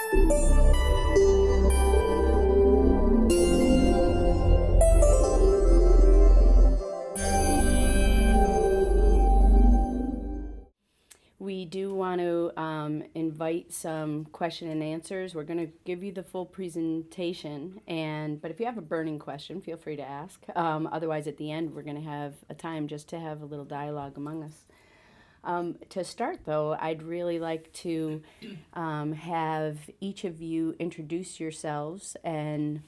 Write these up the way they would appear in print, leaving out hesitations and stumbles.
We do want to invite some question and answers. We're going to give you the full presentation, but if you have a burning question, feel free to ask. Otherwise, at the end, we're going to have a time just to have a little dialogue among us. To start, though, I'd really like to have each of you introduce yourselves and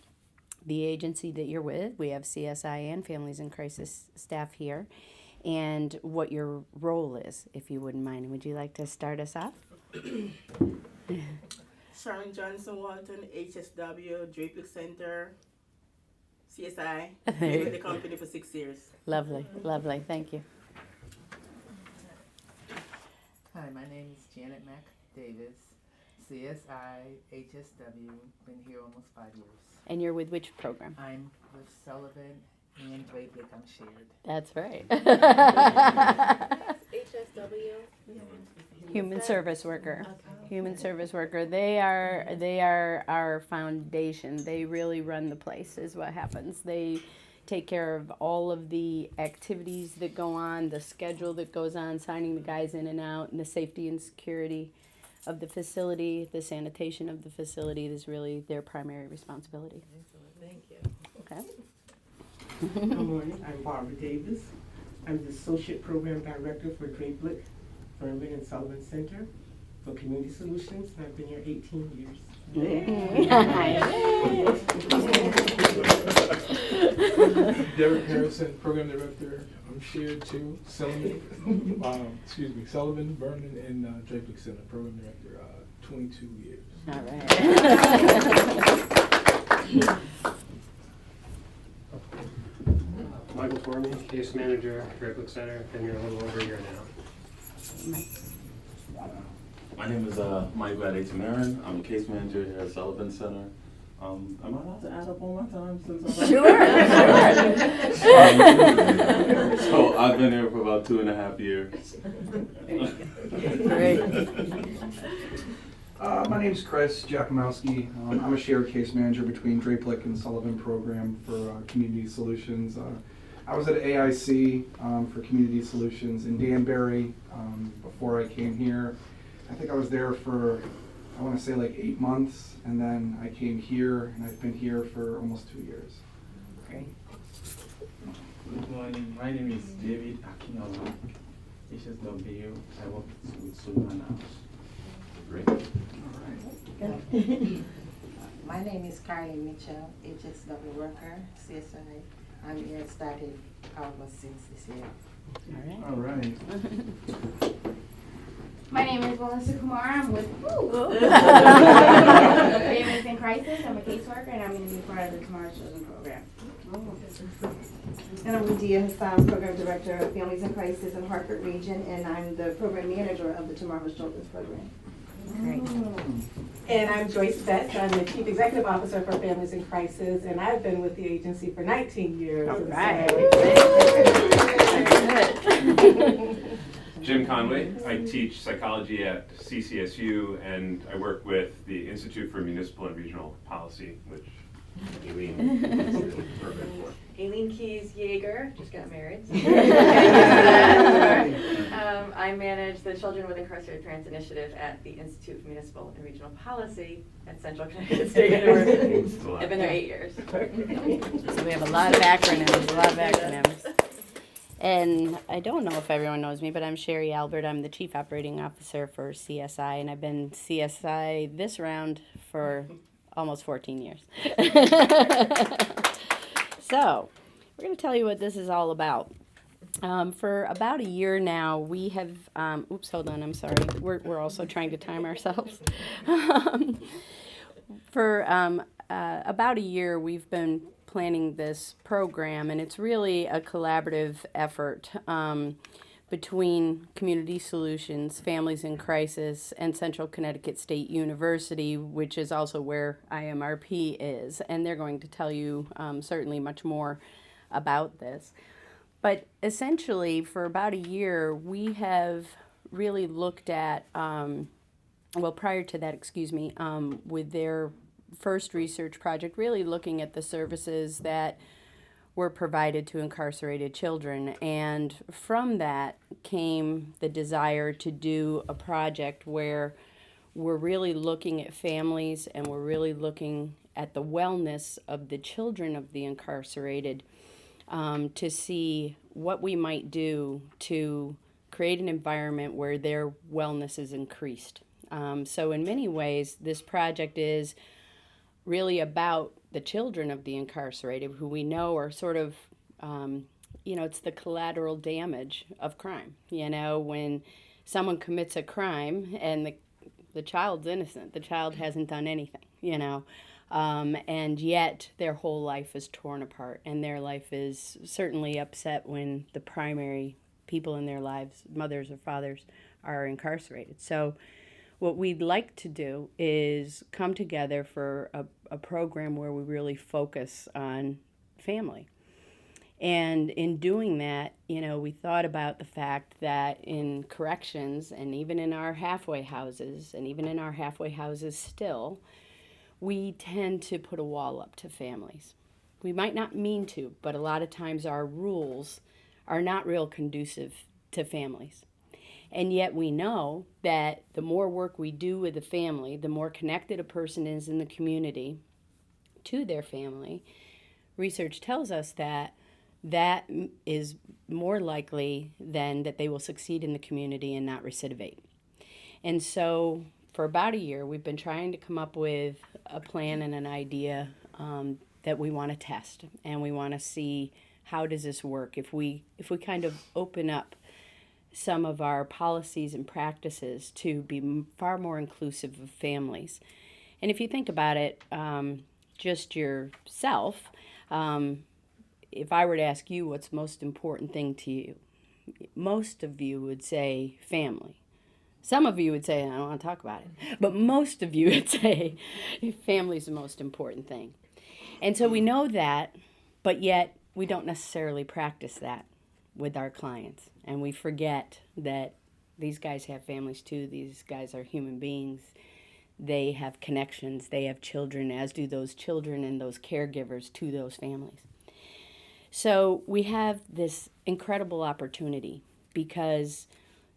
the agency that you're with. We have CSI and Families in Crisis staff here, and what your role is, if you wouldn't mind. Would you like to start us off? Sharon Johnson Walton, HSW, Drapic Center, CSI. Been with the company for 6 years. Lovely, lovely. Thank you. Hi, my name is Janet Mack Davis, CSI, HSW, been here almost 5 years. And you're with which program? I'm with Sullivan and Drapic, I'm shared. That's right. HSW. Human service worker. Human service worker. They are our foundation. They really run the place, is what happens. They take care of all of the activities that go on, the schedule that goes on, signing the guys in and out, and the safety and security of the facility, the sanitation of the facility is really their primary responsibility. Thank you. Okay. Good morning, I'm Barbara Davis. I'm the Associate Program Director for Drapic, Furman and Sullivan Center for Community Solutions, and I've been here 18 years. Derek Harrison, Program Director. I'm shared too. Sullivan, Vernon, and Drapic Center, Program Director, 22 years. All right. Michael Formey, Case Manager, Drapic Center. Been here a little over a year now. My name is Mike Glad-Tamarin. I'm a Case Manager here at Sullivan Center. Am I allowed to add up all my time since I'm Sure. So I've been here for about 2.5 years. Great. My name's Chris Jakimowski. I'm a shared case manager between Drapic and Sullivan Program for Community Solutions. I was at AIC for Community Solutions in Danbury before I came here. I think I was there for, I want to say like 8 months, and then I came here, and I've been here for almost 2 years. Great. Good morning, my name is David Akinola, HSW. I work with Sullivan House. Great. My name is Carly Mitchell, HSW worker, CSI. I'm here started August 6 this year. All right. All right. My name is Melissa Kumar. I'm with Families in Crisis. I'm a caseworker, and I'm going to be part of the Tomorrow's Children program. And I'm Lydia Hassan, Program Director of Families in Crisis in Hartford Region, and I'm the Program Manager of the Tomorrow's Children's program. Great. And I'm Joyce Betts. I'm the Chief Executive Officer for Families in Crisis, and I've been with the agency for 19 years. All right. Jim Conway. I teach psychology at CCSU, and I work with the Institute for Municipal and Regional Policy, which Aileen is the program for. Aileen Keys Yeager, just got married. I manage the Children with Incarcerated Parents Initiative at the Institute for Municipal and Regional Policy at Central Connecticut State University. I've been there 8 years. So we have a lot of acronyms, And I don't know if everyone knows me, but I'm Sherry Albert. I'm the Chief Operating Officer for CSI, and I've been CSI this round for almost 14 years. So, we're going to tell you what this is all about. For about a year now, we have, hold on, I'm sorry. We're also trying to time ourselves. For about a year, we've been planning this program, and it's really a collaborative effort between Community Solutions, Families in Crisis, and Central Connecticut State University, which is also where IMRP is, and they're going to tell you certainly much more about this. But essentially, for about a year, we have really looked at well, prior to that, excuse me, with their first research project, really looking at the services that were provided to incarcerated children. And from that came the desire to do a project where we're really looking at families and we're really looking at the wellness of the children of the incarcerated, to see what we might do to create an environment where their wellness is increased. So in many ways, this project is really about the children of the incarcerated, who we know are sort of, it's the collateral damage of crime. When someone commits a crime and the child's innocent, the child hasn't done anything, and yet their whole life is torn apart, and their life is certainly upset when the primary people in their lives, mothers or fathers, are incarcerated. So what we'd like to do is come together for a program where we really focus on family. And in doing that, we thought about the fact that in corrections and even in our halfway houses, and even in our halfway houses still, we tend to put a wall up to families. We might not mean to, but a lot of times our rules are not real conducive to families. And yet we know that the more work we do with the family, the more connected a person is in the community to their family. Research tells us that that is more likely than that they will succeed in the community and not recidivate. And so for about a year, we've been trying to come up with a plan and an idea that we want to test, and we want to see how does this work if we kind of open up some of our policies and practices to be far more inclusive of families. And if you think about it, just yourself, if I were to ask you what's the most important thing to you, most of you would say family. Some of you would say, I don't want to talk about it. But most of you would say family's the most important thing. And so we know that, but yet we don't necessarily practice that with our clients. And we forget that these guys have families too. These guys are human beings. They have connections. They have children, as do those children and those caregivers to those families. So we have this incredible opportunity because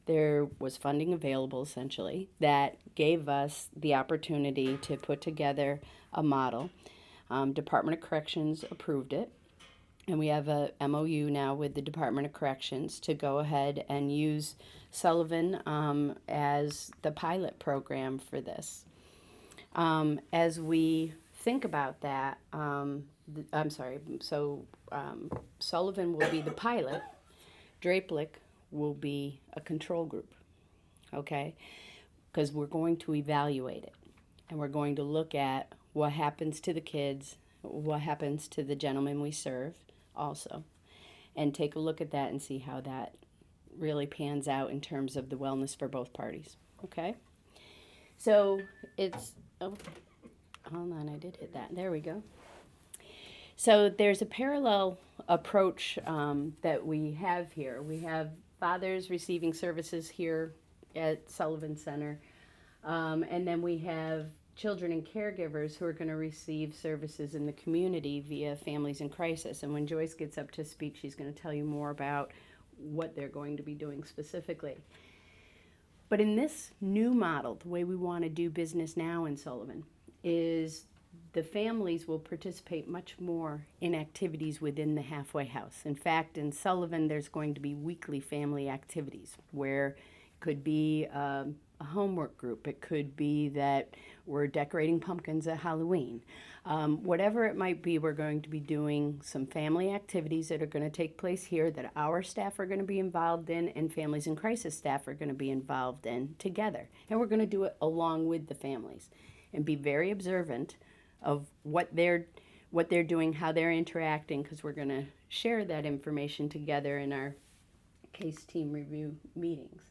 there was funding available, essentially, that gave us the opportunity to put together a model. Department of Corrections approved it, and we have a MOU now with the Department of Corrections to go ahead and use Sullivan as the pilot program for this. As we think about that, Sullivan will be the pilot. Drapelik will be a control group, okay? Because we're going to evaluate it, and we're going to look at what happens to the kids, what happens to the gentlemen we serve also, and take a look at that and see how that really pans out in terms of the wellness for both parties, okay? So it's, hold on, I did hit that. There we go. So there's a parallel approach that we have here. We have fathers receiving services here at Sullivan Center, and then we have children and caregivers who are going to receive services in the community via Families in Crisis. And when Joyce gets up to speak, she's going to tell you more about what they're going to be doing specifically. But in this new model, the way we want to do business now in Sullivan is the families will participate much more in activities within the halfway house. In fact, in Sullivan, there's going to be weekly family activities where it could be a homework group. It could be that we're decorating pumpkins at Halloween. Whatever it might be, we're going to be doing some family activities that are going to take place here that our staff are going to be involved in and Families in Crisis staff are going to be involved in together. And we're going to do it along with the families and be very observant of what they're doing, how they're interacting, because we're going to share that information together in our case team review meetings.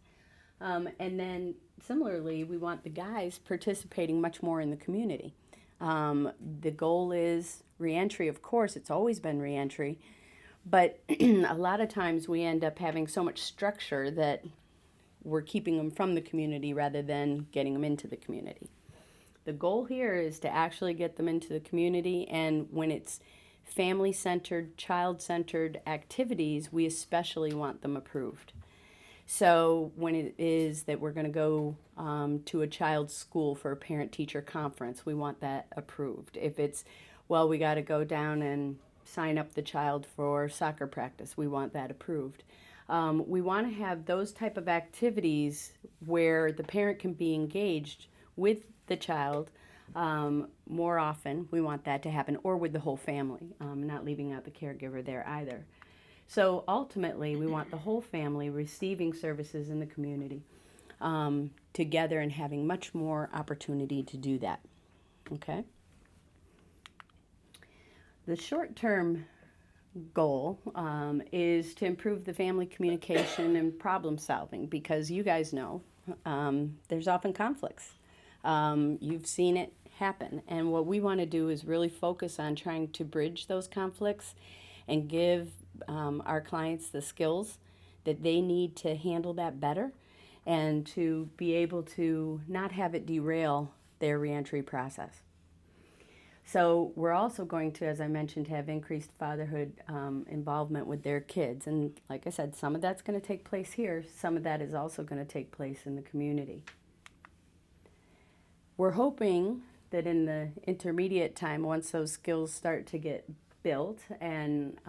And then similarly, we want the guys participating much more in the community. The goal is reentry, of course, it's always been reentry, but a lot of times we end up having so much structure that we're keeping them from the community rather than getting them into the community. The goal here is to actually get them into the community, and when it's family-centered, child-centered activities, we especially want them approved. So when it is that we're going to go to a child's school for a parent-teacher conference, we want that approved. If it's, well, we got to go down and sign up the child for soccer practice, we want that approved. We want to have those type of activities where the parent can be engaged with the child more often. We want that to happen, or with the whole family, not leaving out the caregiver there either. So ultimately, we want the whole family receiving services in the community together and having much more opportunity to do that. Okay? The short-term goal is to improve the family communication and problem solving, because you guys know there's often conflicts. You've seen it happen, and what we want to do is really focus on trying to bridge those conflicts and give our clients the skills that they need to handle that better and to be able to not have it derail their reentry process. So we're also going to, as I mentioned, have increased fatherhood involvement with their kids. And like I said, some of that's going to take place here. Some of that is also going to take place in the community. We're hoping that in the intermediate time, once those skills start to get built and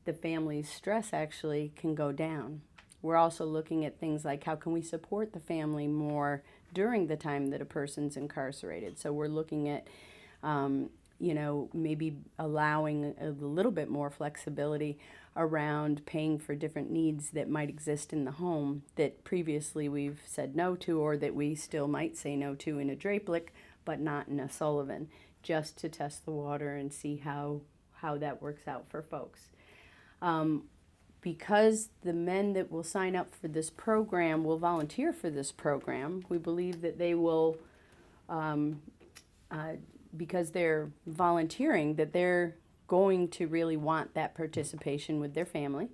the family's stress actually can go down. We're also looking at things like how can we support the family more during the time that a person's incarcerated. So we're looking at maybe allowing a little bit more flexibility around paying for different needs that might exist in the home that previously we've said no to, or that we still might say no to in a Drapelik, but not in a Sullivan, just to test the water and see how that works out for folks. Because the men that will sign up for this program will volunteer for this program, we believe that they will, because they're volunteering, that they're going to really want that participation with their family.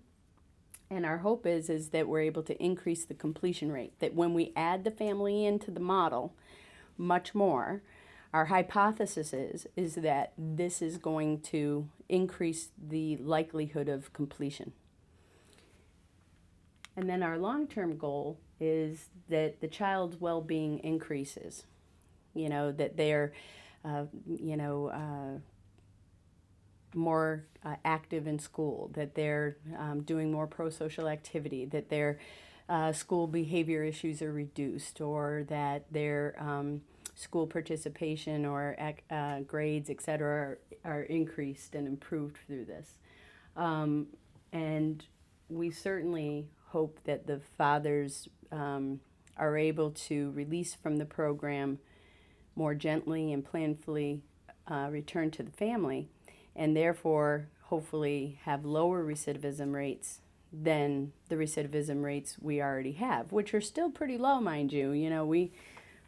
And our hope is that we're able to increase the completion rate, that when we add the family into the model much more, our hypothesis is that this is going to increase the likelihood of completion. And then our long-term goal is that the child's well-being increases, that they're, more active in school, that they're doing more pro-social activity, that their school behavior issues are reduced, or that their school participation or grades, etc., are increased and improved through this. And we certainly hope that the fathers are able to release from the program more gently and planfully return to the family, and therefore hopefully have lower recidivism rates than the recidivism rates we already have, which are still pretty low, mind you.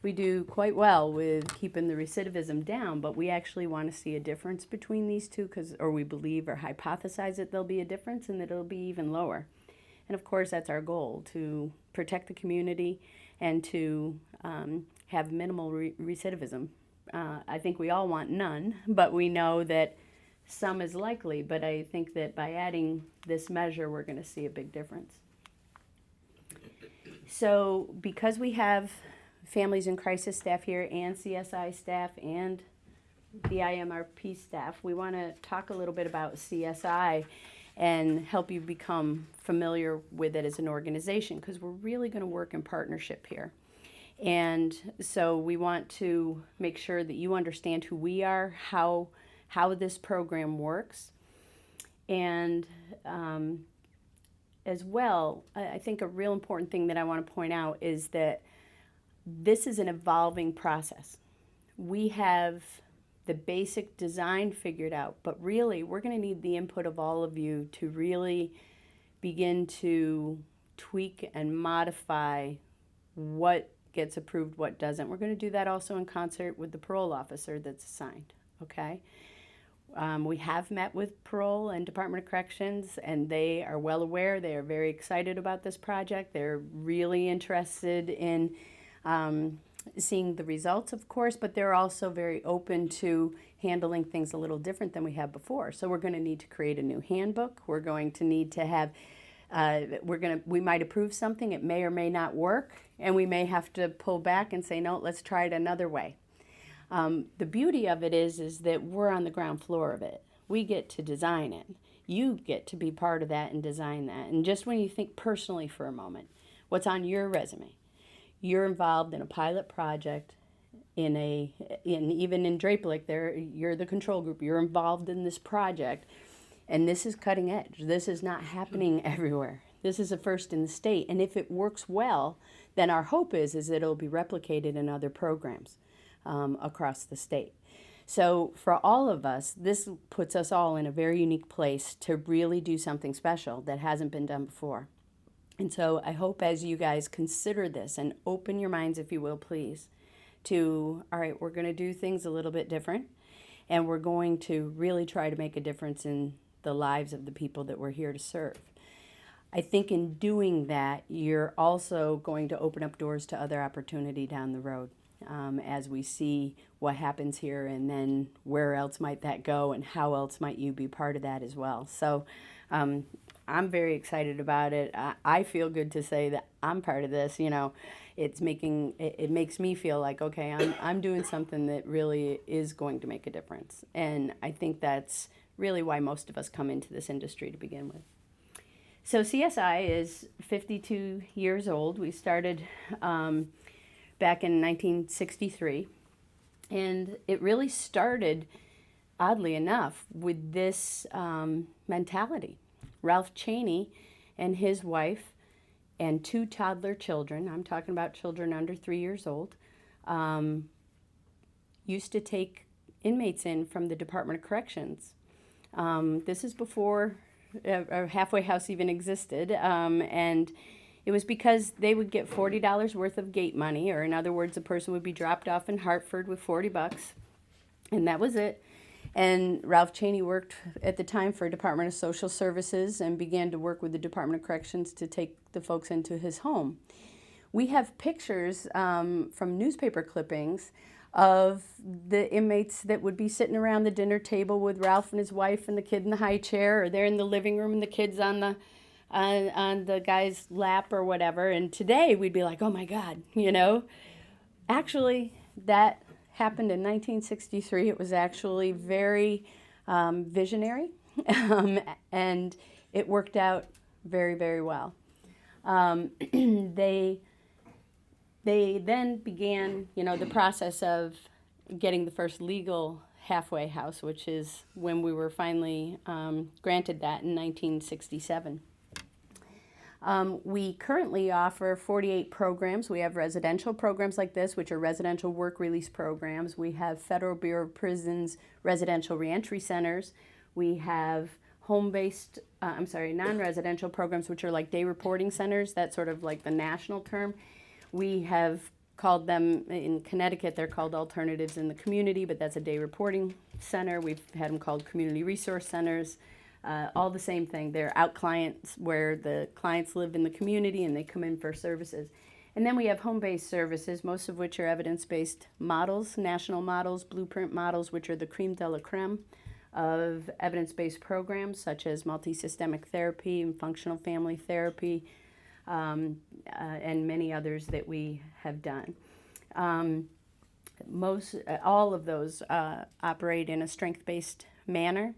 We do quite well with keeping the recidivism down, but we actually want to see a difference between these two, or we believe or hypothesize that there'll be a difference and that it'll be even lower. And of course, that's our goal, to protect the community and to have minimal recidivism. I think we all want none, but we know that some is likely. But I think that by adding this measure, we're going to see a big difference. So because we have Families in Crisis staff here and CSI staff and the IMRP staff, we want to talk a little bit about CSI and help you become familiar with it as an organization, because we're really going to work in partnership here. And so we want to make sure that you understand who we are, how this program works. And as well, I think a real important thing that I want to point out is that this is an evolving process. We have the basic design figured out, but really we're going to need the input of all of you to really begin to tweak and modify what gets approved, what doesn't. We're going to do that also in concert with the parole officer that's assigned, okay? We have met with Parole and Department of Corrections, and they are well aware. They are very excited about this project. They're really interested in seeing the results, of course, but they're also very open to handling things a little different than we have before. So we're going to need to create a new handbook. We're going to need to have, we might approve something, it may or may not work, and we may have to pull back and say, no, let's try it another way. The beauty of it is that we're on the ground floor of it. We get to design it. You get to be part of that and design that. And just when you think personally for a moment, what's on your resume? You're involved in a pilot project even in Drapelik there, you're the control group. You're involved in this project, and this is cutting edge. This is not happening everywhere. This is a first in the state, and if it works well, then our hope is that it'll be replicated in other programs across the state. So for all of us, this puts us all in a very unique place to really do something special that hasn't been done before. And so I hope as you guys consider this and open your minds, if you will, please, to, all right, we're going to do things a little bit different, and we're going to really try to make a difference in the lives of the people that we're here to serve. I think in doing that, you're also going to open up doors to other opportunity down the road as we see what happens here, and then where else might that go, and how else might you be part of that as well. So I'm very excited about it. I feel good to say that I'm part of this. You know, it makes me feel like, okay, I'm doing something that really is going to make a difference. And I think that's really why most of us come into this industry to begin with. So CSI is 52 years old. We started back in 1963, and it really started, oddly enough, with this mentality. Ralph Cheney and his wife and 2 toddler children, I'm talking about children under 3 years old, used to take inmates in from the Department of Corrections. This is before a halfway house even existed, and it was because they would get $40 worth of gate money, or in other words, a person would be dropped off in Hartford with $40, and that was it. And Ralph Cheney worked at the time for Department of Social Services and began to work with the Department of Corrections to take the folks into his home. We have pictures from newspaper clippings of the inmates that would be sitting around the dinner table with Ralph and his wife and the kid in the high chair, or they're in the living room and the kid's on the guy's lap or whatever. And today we'd be like, oh my God, you know. Actually, that happened in 1963. It was actually very visionary, and it worked out very, very well. They then began, you know, the process of getting the first legal halfway house, which is when we were finally granted that in 1967. We currently offer 48 programs. We have residential programs like this, which are residential work release programs. We have Federal Bureau of Prisons residential reentry centers. We have home-based, non-residential programs, which are like day reporting centers. That's sort of like the national term. We have called them, in Connecticut, they're called alternatives in the community, but that's a day reporting center. We've had them called community resource centers. All the same thing. They're out clients where the clients live in the community and they come in for services. And then we have home-based services, most of which are evidence-based models, national models, blueprint models, which are the creme de la creme of evidence-based programs, such as multi-systemic therapy and functional family therapy, and many others that we have done. All of those operate in a strength-based manner.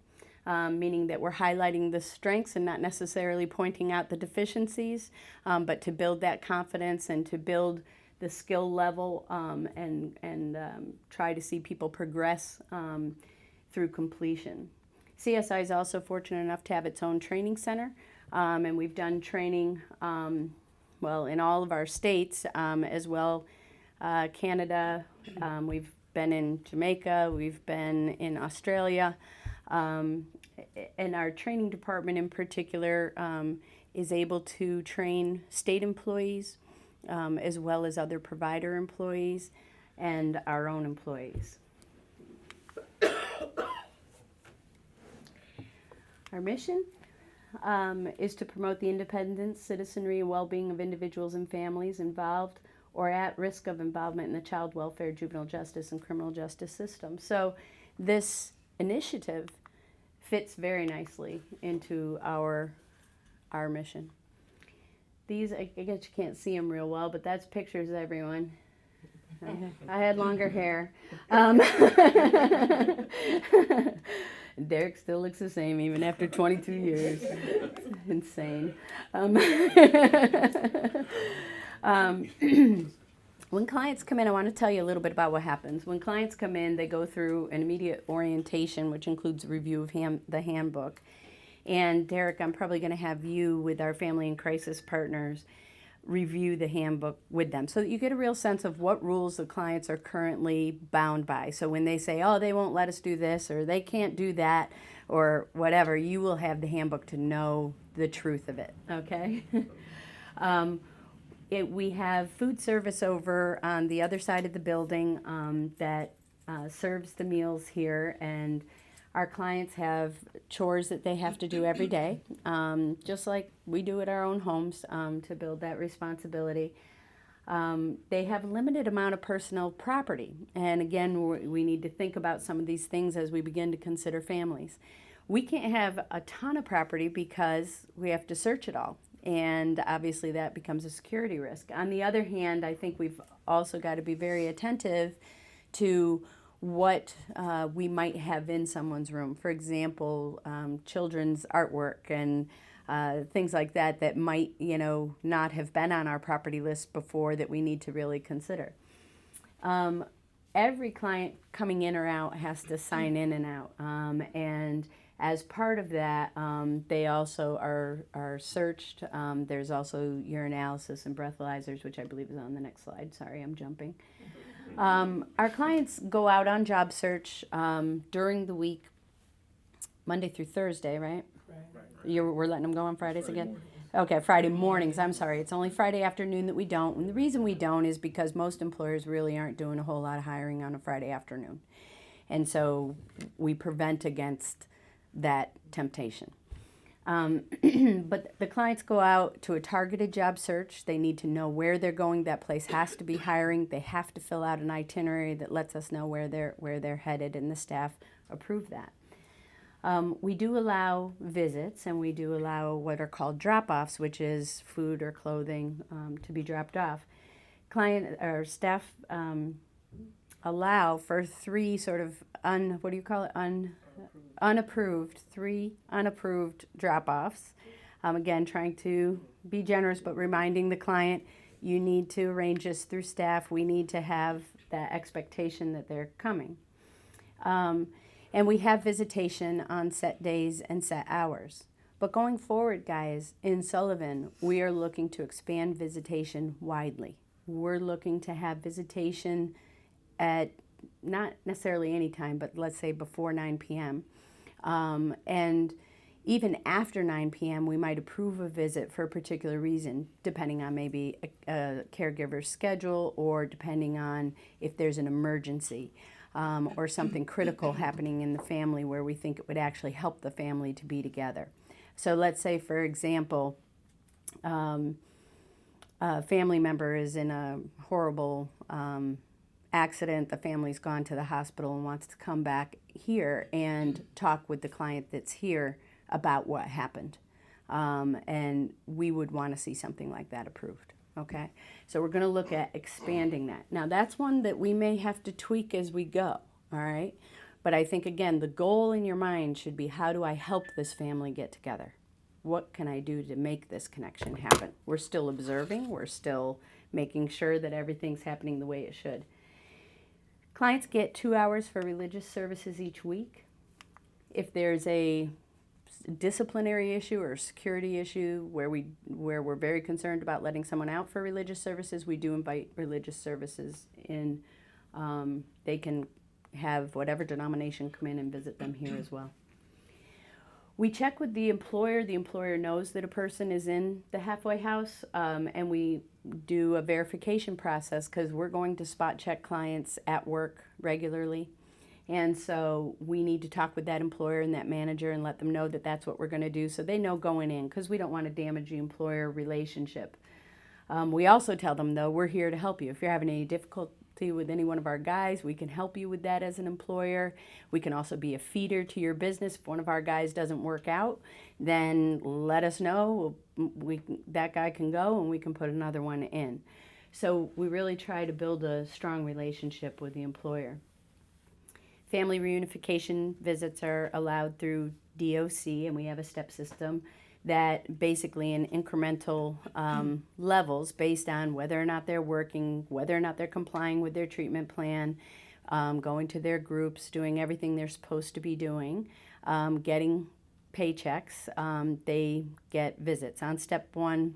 Meaning that we're highlighting the strengths and not necessarily pointing out the deficiencies, but to build that confidence and to build the skill level and try to see people progress through completion. CSI is also fortunate enough to have its own training center, and we've done training, in all of our states as well, Canada, we've been in Jamaica, we've been in Australia. And our training department in particular is able to train state employees as well as other provider employees and our own employees. Our mission is to promote the independence, citizenry, and well-being of individuals and families involved or at risk of involvement in the child welfare, juvenile justice, and criminal justice system. So this initiative fits very nicely into our mission. These, I guess you can't see them real well, but that's pictures, everyone. I had longer hair. Derek still looks the same even after 22 years. Insane. When clients come in, I want to tell you a little bit about what happens. When clients come in, they go through an immediate orientation, which includes a review of the handbook. And Derek, I'm probably going to have you with our family and crisis partners review the handbook with them so that you get a real sense of what rules the clients are currently bound by. So when they say, oh, they won't let us do this or they can't do that or whatever, you will have the handbook to know the truth of it, okay? We have food service over on the other side of the building that serves the meals here, and our clients have chores that they have to do every day, just like we do at our own homes to build that responsibility. They have a limited amount of personal property, and again, we need to think about some of these things as we begin to consider families. We can't have a ton of property because we have to search it all, and obviously that becomes a security risk. On the other hand, I think we've also got to be very attentive to what we might have in someone's room. For example, children's artwork and things like that that might, not have been on our property list before that we need to really consider. Every client coming in or out has to sign in and out, and as part of that, they also are searched. There's also urinalysis and breathalyzers, which I believe is on the next slide. Sorry, I'm jumping. Our clients go out on job search during the week, Monday through Thursday, right? We're letting them go on Fridays again? Okay, Friday mornings. I'm sorry. It's only Friday afternoon that we don't. And the reason we don't is because most employers really aren't doing a whole lot of hiring on a Friday afternoon. And so we prevent against that temptation. But the clients go out to a targeted job search. They need to know where they're going. That place has to be hiring. They have to fill out an itinerary that lets us know where they're headed, and the staff approve that. We do allow visits, and we do allow what are called drop-offs, which is food or clothing to be dropped off. Client or staff allow for three sort of three unapproved drop-offs. Again, trying to be generous, but reminding the client, you need to arrange this through staff. We need to have that expectation that they're coming. And we have visitation on set days and set hours. But going forward, guys, in Sullivan, we are looking to expand visitation widely. We're looking to have visitation at not necessarily any time, but let's say before 9 p.m. And even after 9 p.m., we might approve a visit for a particular reason, depending on maybe a caregiver's schedule or depending on if there's an emergency or something critical happening in the family where we think it would actually help the family to be together. So let's say, for example, a family member is in a horrible accident, the family's gone to the hospital and wants to come back here and talk with the client that's here about what happened. And we would want to see something like that approved, okay? So we're going to look at expanding that. Now, that's one that we may have to tweak as we go, all right? But I think, again, the goal in your mind should be, how do I help this family get together? What can I do to make this connection happen? We're still observing. We're still making sure that everything's happening the way it should. Clients get 2 hours for religious services each week. If there's a disciplinary issue or security issue where we're very concerned about letting someone out for religious services, we do invite religious services in. They can have whatever denomination come in and visit them here as well. We check with the employer. The employer knows that a person is in the halfway house, and we do a verification process because we're going to spot check clients at work regularly. And so we need to talk with that employer and that manager and let them know that that's what we're going to do so they know going in, because we don't want to damage the employer relationship. We also tell them, though, we're here to help you. If you're having any difficulty with any one of our guys, we can help you with that as an employer. We can also be a feeder to your business. If one of our guys doesn't work out, then let us know. That guy can go and we can put another one in. So we really try to build a strong relationship with the employer. Family reunification visits are allowed through DOC, and we have a step system that basically in incremental levels based on whether or not they're working, whether or not they're complying with their treatment plan, going to their groups, doing everything they're supposed to be doing, getting paychecks, they get visits. On step 1,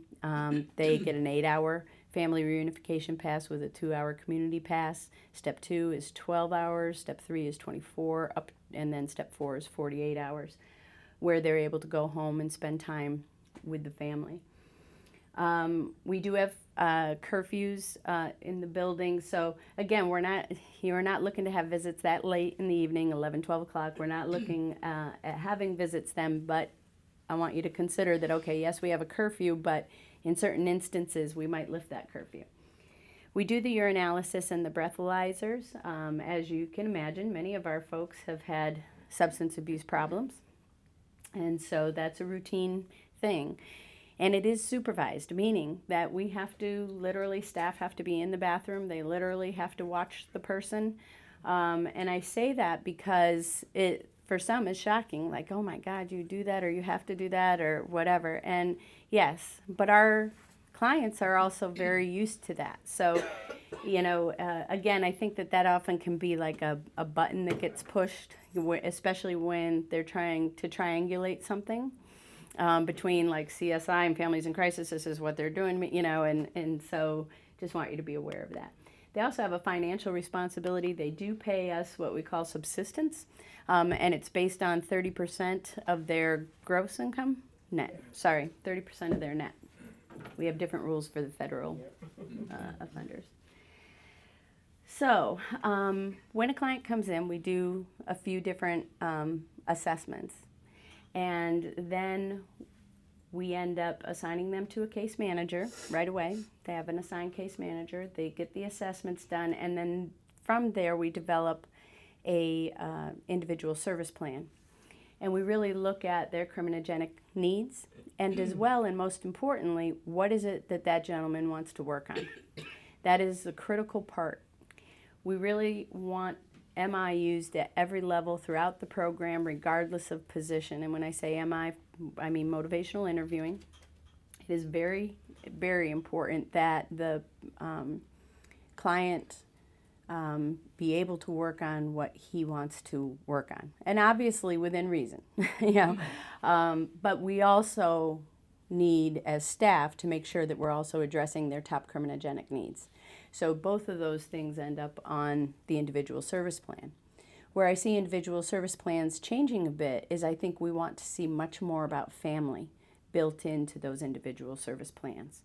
they get an 8-hour family reunification pass with a 2-hour community pass. Step 2 is 12 hours, step 3 is 24, and then step 4 is 48 hours, where they're able to go home and spend time with the family. We do have curfews in the building, so again, you're not looking to have visits that late in the evening, 11, 12 o'clock. We're not looking at having visits then, but I want you to consider that, okay, yes, we have a curfew, but in certain instances, we might lift that curfew. We do the urinalysis and the breathalyzers. As you can imagine, many of our folks have had substance abuse problems, and so that's a routine thing. And it is supervised, meaning that we have to literally, staff have to be in the bathroom. They literally have to watch the person. And I say that because it, for some, is shocking, like, oh my God, you do that, or you have to do that, or whatever. And yes, but our clients are also very used to that. So, you know, again, I think that often can be like a button that gets pushed, especially when they're trying to triangulate something between like CSI and Families in Crisis. This is what they're doing, you know, and so just want you to be aware of that. They also have a financial responsibility. They do pay us what we call subsistence, and it's based on 30% of their gross income, net, 30% of their net. We have different rules for the federal offenders. So when a client comes in, we do a few different assessments, and then we end up assigning them to a case manager right away. They have an assigned case manager. They get the assessments done, and then from there we develop a individual service plan. And we really look at their criminogenic needs, and as well, and most importantly, what is it that gentleman wants to work on? That is the critical part. We really want MI used at every level throughout the program, regardless of position. And when I say MI, I mean motivational interviewing. It is very, very important that the client be able to work on what he wants to work on, and obviously within reason, you know. But we also need, as staff, to make sure that we're also addressing their top criminogenic needs. So both of those things end up on the individual service plan. Where I see individual service plans changing a bit is I think we want to see much more about family built into those individual service plans.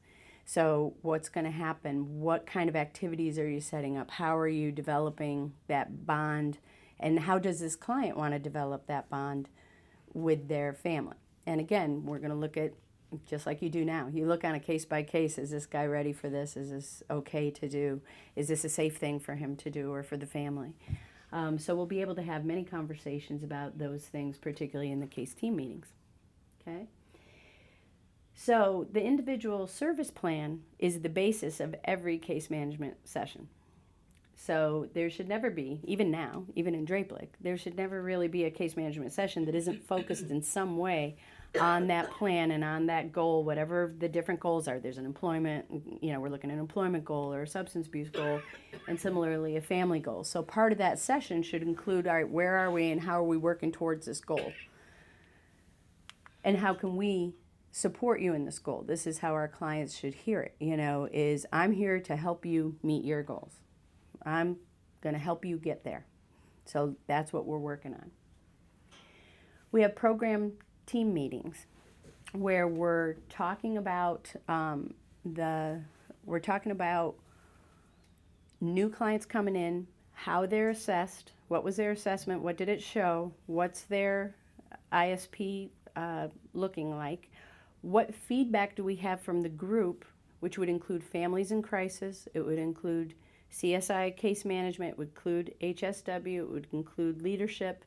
So what's going to happen? What kind of activities are you setting up? How are you developing that bond? And how does this client want to develop that bond with their family? And again, we're going to look at, just like you do now, you look on a case by case. Is this guy ready for this? Is this okay to do? Is this a safe thing for him to do or for the family? So we'll be able to have many conversations about those things, particularly in the case team meetings. Okay? So the individual service plan is the basis of every case management session. So there should never be, even now, even in Draplick, there should never really be a case management session that isn't focused in some way on that plan and on that goal, whatever the different goals are. There's an employment, you know, we're looking at an employment goal or a substance abuse goal, and similarly a family goal. So part of that session should include, all right, where are we and how are we working towards this goal? And how can we support you in this goal? This is how our clients should hear it, you know, is I'm here to help you meet your goals. I'm going to help you get there. So that's what we're working on. We have program team meetings where we're talking about new clients coming in, how they're assessed, what was their assessment, what did it show, what's their ISP looking like, what feedback do we have from the group, which would include families in crisis, it would include CSI case management, it would include HSW, it would include leadership,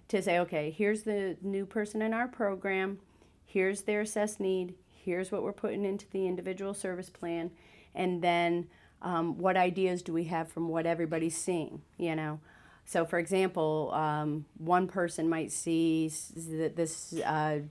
to say, okay, here's the new person in our program, here's their assessed need, here's what we're putting into the individual service plan, and then what ideas do we have from what everybody's seeing, you know? So for example, one person might see that this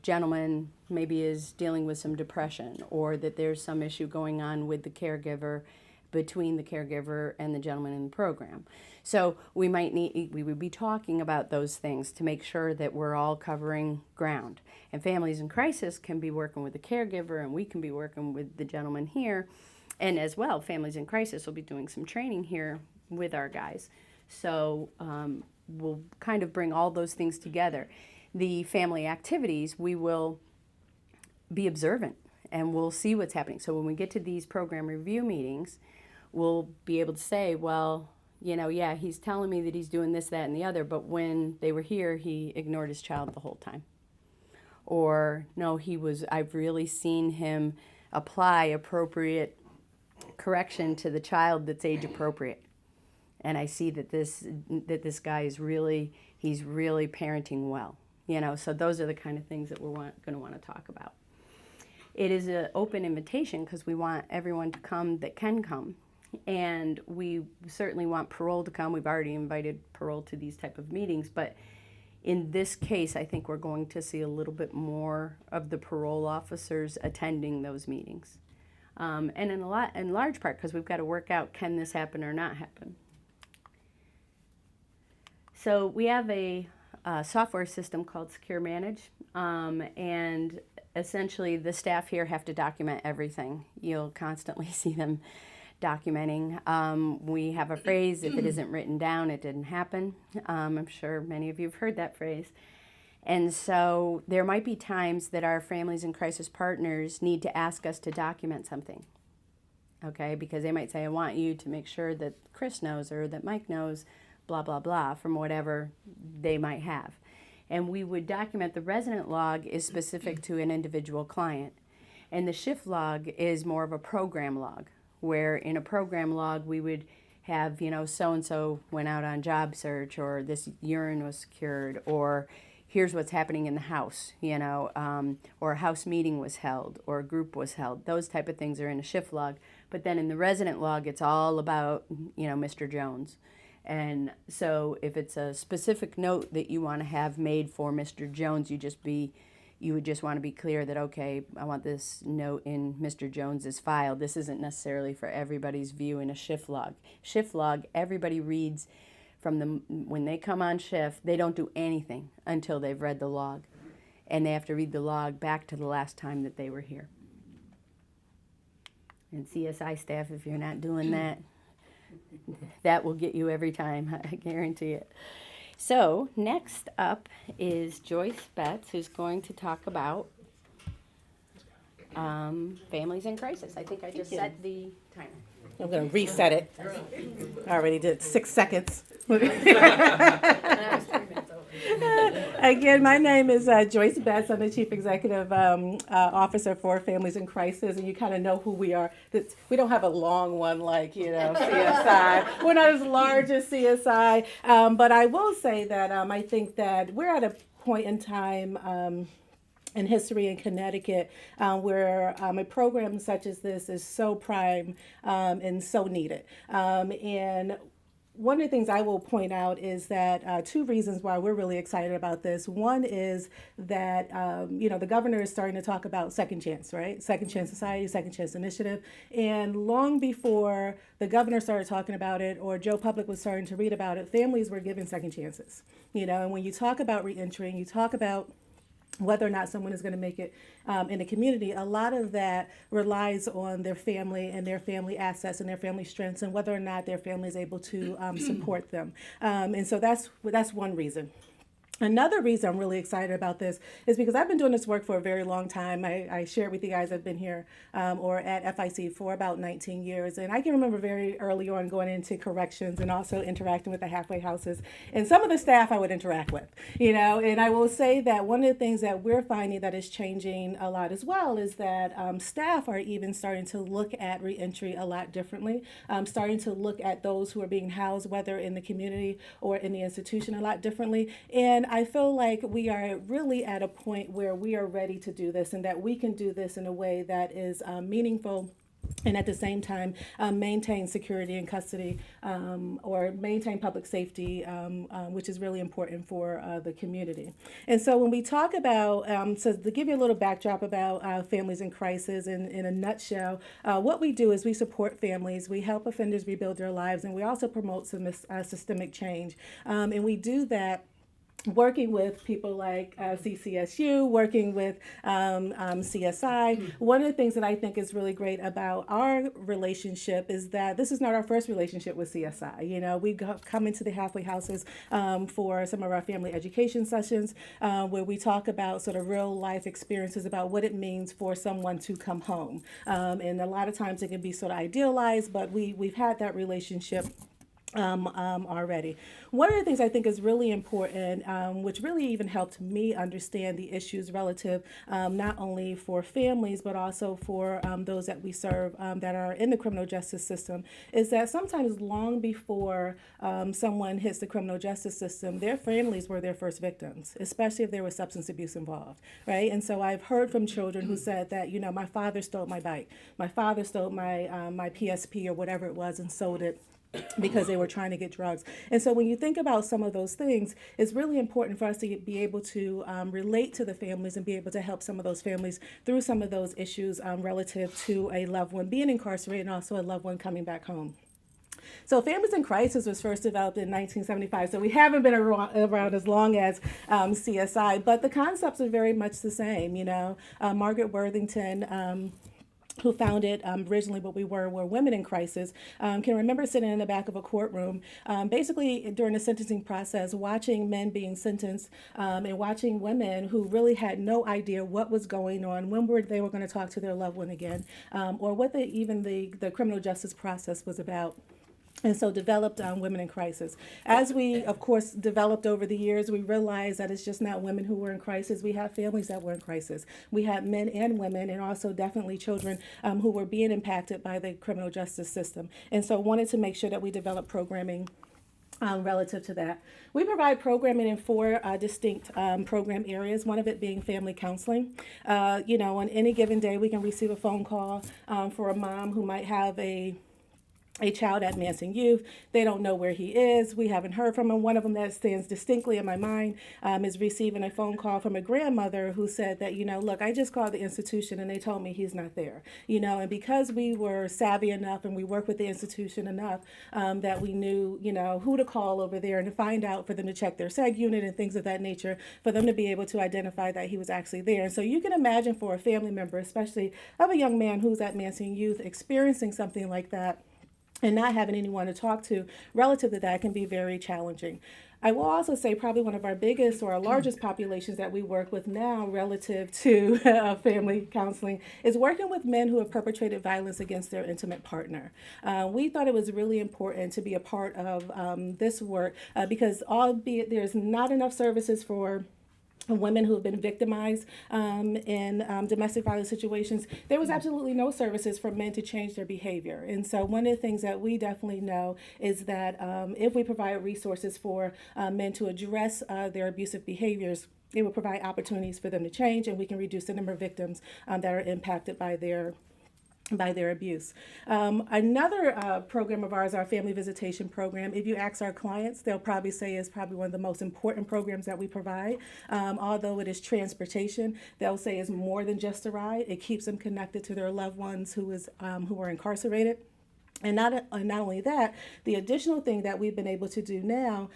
gentleman maybe is dealing with some depression, or that there's some issue going on with the caregiver, between the caregiver and the gentleman in the program. So we would be talking about those things to make sure that we're all covering ground. And Families in Crisis can be working with the caregiver, and we can be working with the gentleman here. And as well, Families in Crisis will be doing some training here with our guys. So we'll kind of bring all those things together. The family activities, we will be observant and we'll see what's happening. So when we get to these program review meetings, we'll be able to say, well, you know, yeah, he's telling me that he's doing this, that, and the other, but when they were here, he ignored his child the whole time. Or, no, I've really seen him apply appropriate correction to the child that's age appropriate. And I see that this guy is he's really parenting well. You know, so those are the kind of things that we're going to want to talk about. It is an open invitation because we want everyone to come that can come. And we certainly want parole to come. We've already invited parole to these type of meetings, but in this case, I think we're going to see a little bit more of the parole officers attending those meetings. And in large part, because we've got to work out, can this happen or not happen? So we have a software system called Secure Manage, and essentially the staff here have to document everything. You'll constantly see them documenting. We have a phrase, if it isn't written down, it didn't happen. I'm sure many of you have heard that phrase. And so there might be times that our Families in Crisis partners need to ask us to document something, okay? Because they might say, I want you to make sure that Chris knows or that Mike knows, blah, blah, blah, from whatever they might have. And we would document the resident log is specific to an individual client. And the shift log is more of a program log, where in a program log we would have, you know, so-and-so went out on job search, or this urine was secured, or here's what's happening in the house, you know, or a house meeting was held, or a group was held. Those type of things are in a shift log. But then in the resident log, it's all about, you know, Mr. Jones. And so if it's a specific note that you want to have made for Mr. Jones, you would just want to be clear that, okay, I want this note in Mr. Jones's file. This isn't necessarily for everybody's view in a shift log. Shift log, everybody reads from when they come on shift, they don't do anything until they've read the log. And they have to read the log back to the last time that they were here. And CSI staff, if you're not doing that, that will get you every time, I guarantee it. So next up is Joyce Betts, who's going to talk about Families in Crisis. I think I just set the timer. I'm going to reset it. I already did 6 seconds. Again, my name is Joyce Betts. I'm the Chief Executive Officer for Families in Crisis, and you kind of know who we are. We don't have a long one like, you know, CSI. We're not as large as CSI, but I will say that I think that we're at a point in time in history in Connecticut where a program such as this is so prime and so needed. And one of the things I will point out is that 2 reasons why we're really excited about this. One is that, the governor is starting to talk about second chance, right? Second chance society, second chance initiative. And long before the governor started talking about it or Joe Public was starting to read about it, families were given second chances. You know, and when you talk about reentering, you talk about whether or not someone is going to make it in the community, a lot of that relies on their family and their family assets and their family strengths and whether or not their family is able to support them. And so that's one reason. Another reason I'm really excited about this is because I've been doing this work for a very long time. I shared with you guys I've been here or at FIC for about 19 years. And I can remember very early on going into corrections and also interacting with the halfway houses. And some of the staff I would interact with, and I will say that one of the things that we're finding that is changing a lot as well is that staff are even starting to look at reentry a lot differently, starting to look at those who are being housed, whether in the community or in the institution, a lot differently. And I feel like we are really at a point where we are ready to do this and that we can do this in a way that is meaningful and at the same time maintain security and custody or maintain public safety, which is really important for the community. And so when we talk about, so to give you a little backdrop about families in crisis in a nutshell, what we do is we support families, we help offenders rebuild their lives, and we also promote some systemic change. And we do that working with people like CCSU, working with CSI. One of the things that I think is really great about our relationship is that this is not our first relationship with CSI. We come into the halfway houses for some of our family education sessions where we talk about sort of real life experiences about what it means for someone to come home. And a lot of times it can be sort of idealized, but we've had that relationship already. One of the things I think is really important, which really even helped me understand the issues relative not only for families but also for those that we serve that are in the criminal justice system, is that sometimes long before someone hits the criminal justice system, their families were their first victims, especially if there was substance abuse involved, right? And so I've heard from children who said that, my father stole my bike, my father stole my PSP or whatever it was and sold it because they were trying to get drugs. And so when you think about some of those things, it's really important for us to be able to relate to the families and be able to help some of those families through some of those issues relative to a loved one being incarcerated and also a loved one coming back home. So Families in Crisis was first developed in 1975, so we haven't been around as long as CSI, but the concepts are very much the same. Margaret Worthington, who founded originally what we were women in crisis, can remember sitting in the back of a courtroom, basically during the sentencing process, watching men being sentenced and watching women who really had no idea what was going on, when they were going to talk to their loved one again, or what the criminal justice process was about. And so developed Women in Crisis. As we, of course, developed over the years, we realized that it's just not women who were in crisis. We have families that were in crisis. We had men and women and also definitely children who were being impacted by the criminal justice system. And so wanted to make sure that we develop programming relative to that. We provide programming in 4 distinct program areas, one of it being family counseling. On any given day, we can receive a phone call for a mom who might have a child at Manson Youth. They don't know where he is. We haven't heard from him. One of them that stands distinctly in my mind is receiving a phone call from a grandmother who said that, look, I just called the institution and they told me he's not there. And because we were savvy enough and we worked with the institution enough that we knew, who to call over there and to find out for them to check their SEG unit and things of that nature, for them to be able to identify that he was actually there. And so you can imagine for a family member, especially of a young man who's at Manson Youth, experiencing something like that and not having anyone to talk to relative to that can be very challenging. I will also say probably one of our biggest or our largest populations that we work with now relative to family counseling is working with men who have perpetrated violence against their intimate partner. We thought it was really important to be a part of this work because albeit there's not enough services for women who have been victimized in domestic violence situations, there was absolutely no services for men to change their behavior. And so one of the things that we definitely know is that if we provide resources for men to address their abusive behaviors, it will provide opportunities for them to change, and we can reduce the number of victims that are impacted by their abuse. Another program of ours, our family visitation program, if you ask our clients, they'll probably say is probably one of the most important programs that we provide. Although it is transportation, they'll say is more than just a ride. It keeps them connected to their loved ones who are incarcerated. And not only that, the additional thing that we've been able to do now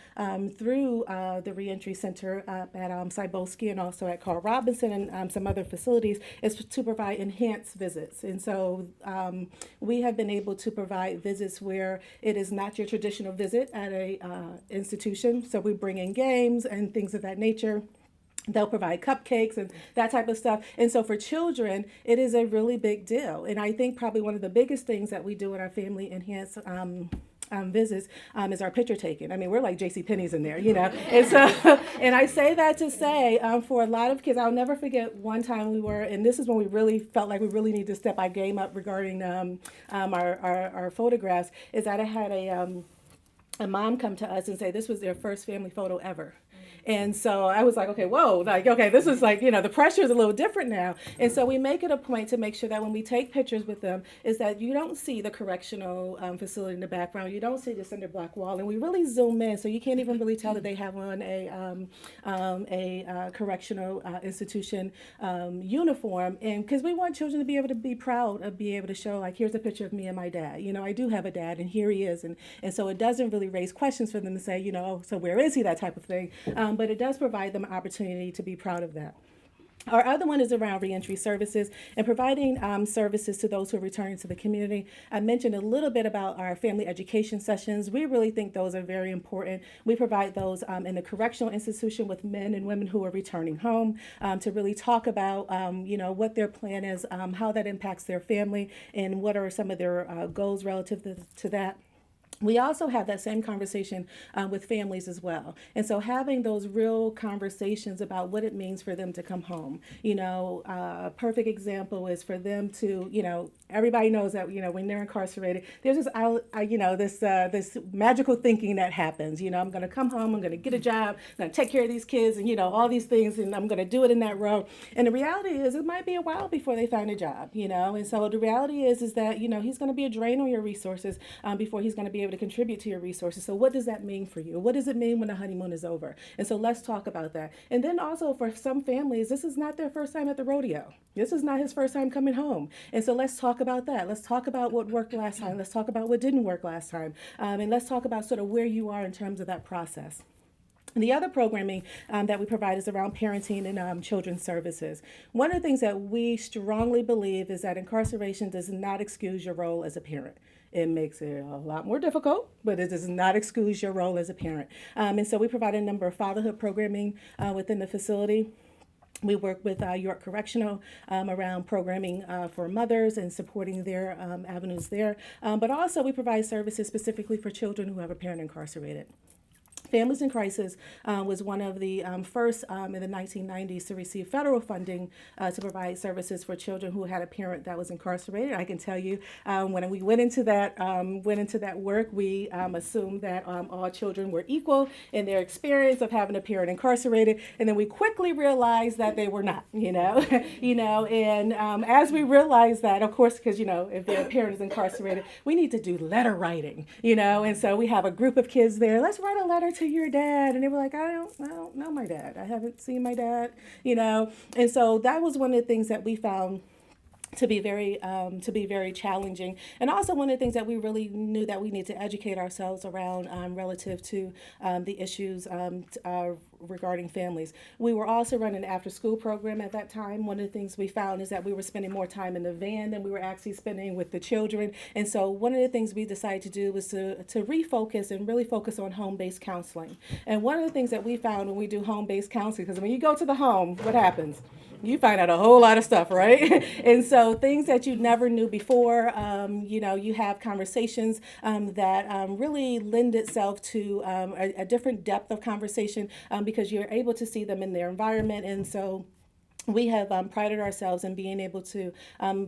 through the Reentry Center at Cybulski and also at Carl Robinson and some other facilities is to provide enhanced visits. And so we have been able to provide visits where it is not your traditional visit at a institution. So we bring in games and things of that nature. They'll provide cupcakes and that type of stuff. And so for children, it is a really big deal. And I think probably one of the biggest things that we do in our family enhanced visits is our picture taking. I mean, we're like JCPenney's in there, you know. And so, and I say that to say for a lot of kids, I'll never forget one time we were, and this is when we really felt like we really need to step our game up regarding our photographs, is that I had a mom come to us and say this was their first family photo ever. And so I was like, okay, whoa, like, okay, this is like, you know, the pressure is a little different now. And so we make it a point to make sure that when we take pictures with them is that you don't see the correctional facility in the background. You don't see the cinder block wall. And we really zoom in so you can't even really tell that they have on a correctional institution uniform. And because we want children to be able to be proud of being able to show, like, here's a picture of me and my dad. You know, I do have a dad and here he is. And so it doesn't really raise questions for them to say, you know, oh, so where is he, that type of thing. But it does provide them an opportunity to be proud of that. Our other one is around reentry services and providing services to those who are returning to the community. I mentioned a little bit about our family education sessions. We really think those are very important. We provide those in the correctional institution with men and women who are returning home to really talk about, you know, what their plan is, how that impacts their family, and what are some of their goals relative to that. We also have that same conversation with families as well. And so having those real conversations about what it means for them to come home. You know, a perfect example is for them to, you know, everybody knows that, you know, when they're incarcerated, there's this, you know, this magical thinking that happens. You know, I'm going to come home, I'm going to get a job, I'm going to take care of these kids and, you know, all these things, and I'm going to do it in that row. And the reality is it might be a while before they find a job, you know. And so the reality is that, you know, he's going to be a drain on your resources before he's going to be able to contribute to your resources. So what does that mean for you? What does it mean when the honeymoon is over? And so let's talk about that. And then also for some families, this is not their first time at the rodeo. This is not his first time coming home. And so let's talk about that. Let's talk about what worked last time. Let's talk about what didn't work last time. And let's talk about sort of where you are in terms of that process. The other programming that we provide is around parenting and children's services. One of the things that we strongly believe is that incarceration does not excuse your role as a parent. It makes it a lot more difficult, but it does not excuse your role as a parent. And so we provide a number of fatherhood programming within the facility. We work with York Correctional around programming for mothers and supporting their avenues there. But also we provide services specifically for children who have a parent incarcerated. Families in Crisis was one of the first in the 1990s to receive federal funding to provide services for children who had a parent that was incarcerated. I can tell you when we went into that work, we assumed that all children were equal in their experience of having a parent incarcerated, and then we quickly realized that they were not. You know, and as we realized that, of course, because you know, if their parent is incarcerated, we need to do letter writing. You know, and so we have a group of kids there. Let's write a letter to your dad. And they were like, I don't know my dad. I haven't seen my dad, you know. And so that was one of the things that we found to be very challenging, and also one of the things that we really knew that we need to educate ourselves around relative to the issues regarding families. We were also running an after-school program at that time. One of the things we found is that we were spending more time in the van than we were actually spending with the children. And so one of the things we decided to do was to refocus and really focus on home-based counseling. And one of the things that we found when we do home-based counseling, because when you go to the home, what happens? You find out a whole lot of stuff, right? And so things that you never knew before, you know, you have conversations that really lend itself to a different depth of conversation because you're able to see them in their environment. And so we have prided ourselves in being able to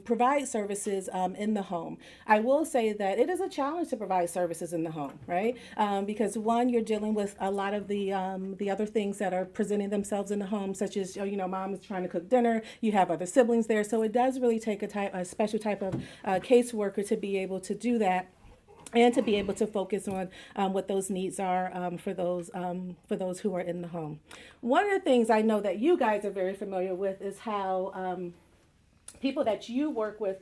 provide services in the home. I will say that it is a challenge to provide services in the home, right? Because one, you're dealing with a lot of the other things that are presenting themselves in the home, such as, you know, mom is trying to cook dinner, you have other siblings there. So it does really take a special type of caseworker to be able to do that, and to be able to focus on what those needs are for those who are in the home. One of the things I know that you guys are very familiar with is how people that you work with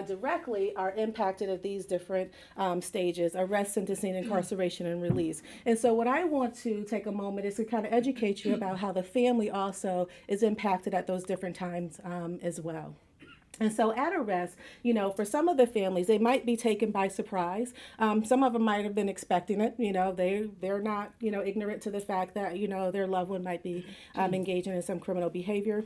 directly are impacted at these different stages: arrest, sentencing, incarceration, and release. And so what I want to take a moment is to kind of educate you about how the family also is impacted at those different times as well. And so at arrest, you know, for some of the families, they might be taken by surprise. Some of them might have been expecting it. You know, they're not, you know, ignorant to the fact that, you know, their loved one might be engaging in some criminal behavior.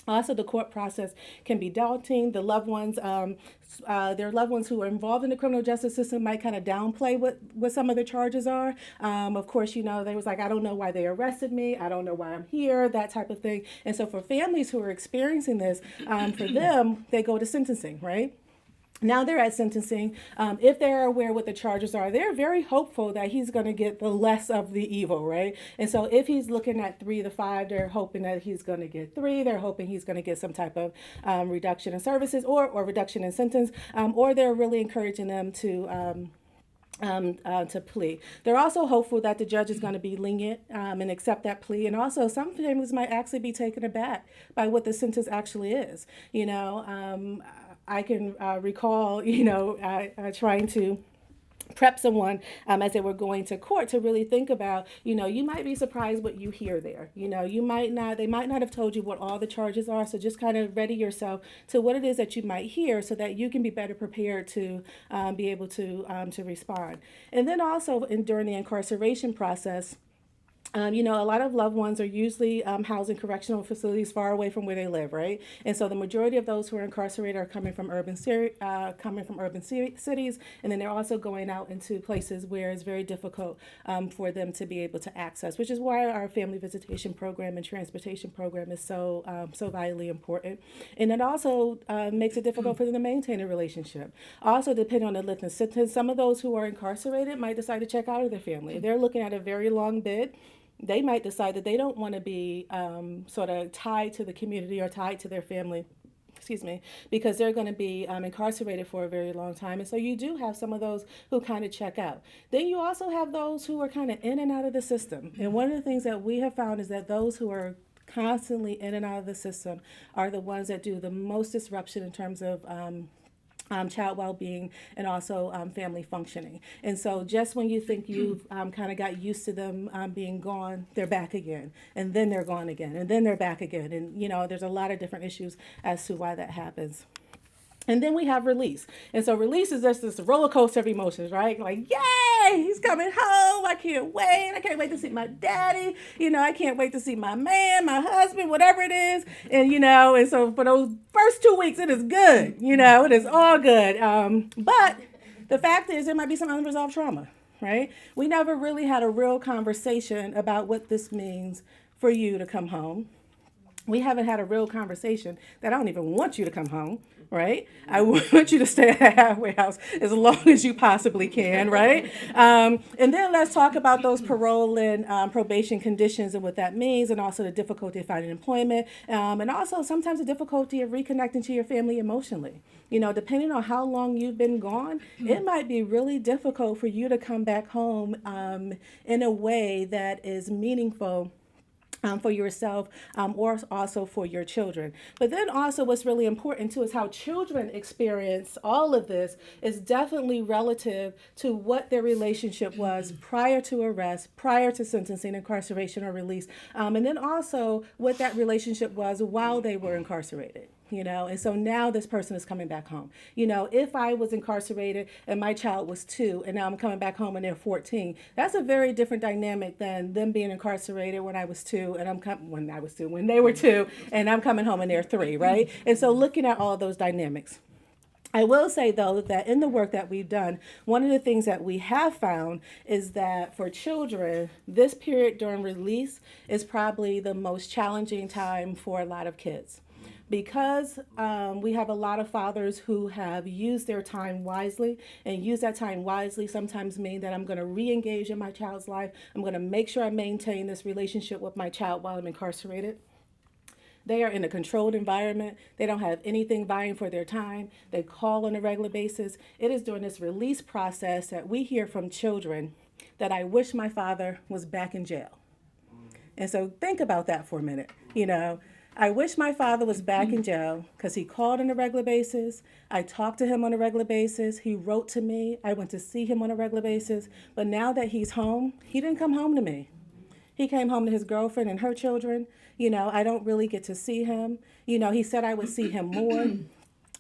Also, the court process can be daunting. The loved ones, their loved ones who are involved in the criminal justice system might kind of downplay what some of the charges are. Of course, you know, they was like, I don't know why they arrested me. I don't know why I'm here, that type of thing. And so for families who are experiencing this, for them, they go to sentencing, right? Now they're at sentencing. If they're aware what the charges are, they're very hopeful that he's going to get the less of the evil, right? And so if he's looking at 3 to 5, they're hoping that he's going to get 3. They're hoping he's going to get some type of reduction in services or reduction in sentence, or they're really encouraging them to plea. They're also hopeful that the judge is going to be lenient and accept that plea. And also, some families might actually be taken aback by what the sentence actually is. You know, I can recall, you know, trying to prep someone as they were going to court to really think about, you know, you might be surprised what you hear there. You know, they might not have told you what all the charges are. So just kind of ready yourself to what it is that you might hear so that you can be better prepared to be able to respond. And then also during the incarceration process, you know, a lot of loved ones are usually housed in correctional facilities far away from where they live, right? And so the majority of those who are incarcerated are coming from urban cities, and then they're also going out into places where it's very difficult for them to be able to access, which is why our family visitation program and transportation program is so vitally important. And it also makes it difficult for them to maintain a relationship. Also, depending on the length of sentence, some of those who are incarcerated might decide to check out of their family. If they're looking at a very long bid, they might decide that they don't want to be sort of tied to the community or tied to their family, because they're going to be incarcerated for a very long time. And so you do have some of those who kind of check out. Then you also have those who are kind of in and out of the system. And one of the things that we have found is that those who are constantly in and out of the system are the ones that do the most disruption in terms of child well-being and also family functioning. And so just when you think you've kind of got used to them being gone, they're back again, and then they're gone again, and then they're back again. And, you know, there's a lot of different issues as to why that happens. And then we have release. And so release is just this roller coaster of emotions, right? Like, yay, he's coming home. I can't wait. I can't wait to see my daddy. You know, I can't wait to see my man, my husband, whatever it is. And, you know, and so for those first 2 weeks, it is good. You know, it is all good. But the fact is there might be some unresolved trauma, right? We never really had a real conversation about what this means for you to come home. We haven't had a real conversation that I don't even want you to come home, right? I want you to stay at the halfway house as long as you possibly can, right? And then let's talk about those parole and probation conditions and what that means, and also the difficulty of finding employment, and also sometimes the difficulty of reconnecting to your family emotionally. You know, depending on how long you've been gone, it might be really difficult for you to come back home in a way that is meaningful for yourself or also for your children. But then also what's really important too is how children experience all of this is definitely relative to what their relationship was prior to arrest, prior to sentencing, incarceration, or release, and then also what that relationship was while they were incarcerated. You know, and so now this person is coming back home. You know, if I was incarcerated and my child was 2 and now I'm coming back home and they're 14, that's a very different dynamic than them being incarcerated when I was 2 and when they were 2 and I'm coming home and they're 3, right? And so looking at all those dynamics. I will say, though, that in the work that we've done, one of the things that we have found is that for children, this period during release is probably the most challenging time for a lot of kids. Because we have a lot of fathers who have used their time wisely, and use that time wisely sometimes mean that I'm going to re-engage in my child's life. I'm going to make sure I maintain this relationship with my child while I'm incarcerated. They are in a controlled environment. They don't have anything vying for their time. They call on a regular basis. It is during this release process that we hear from children that I wish my father was back in jail. And so think about that for a minute, you know. I wish my father was back in jail because he called on a regular basis. I talked to him on a regular basis. He wrote to me. I went to see him on a regular basis. But now that he's home, he didn't come home to me. He came home to his girlfriend and her children. You know, I don't really get to see him. You know, he said I would see him more.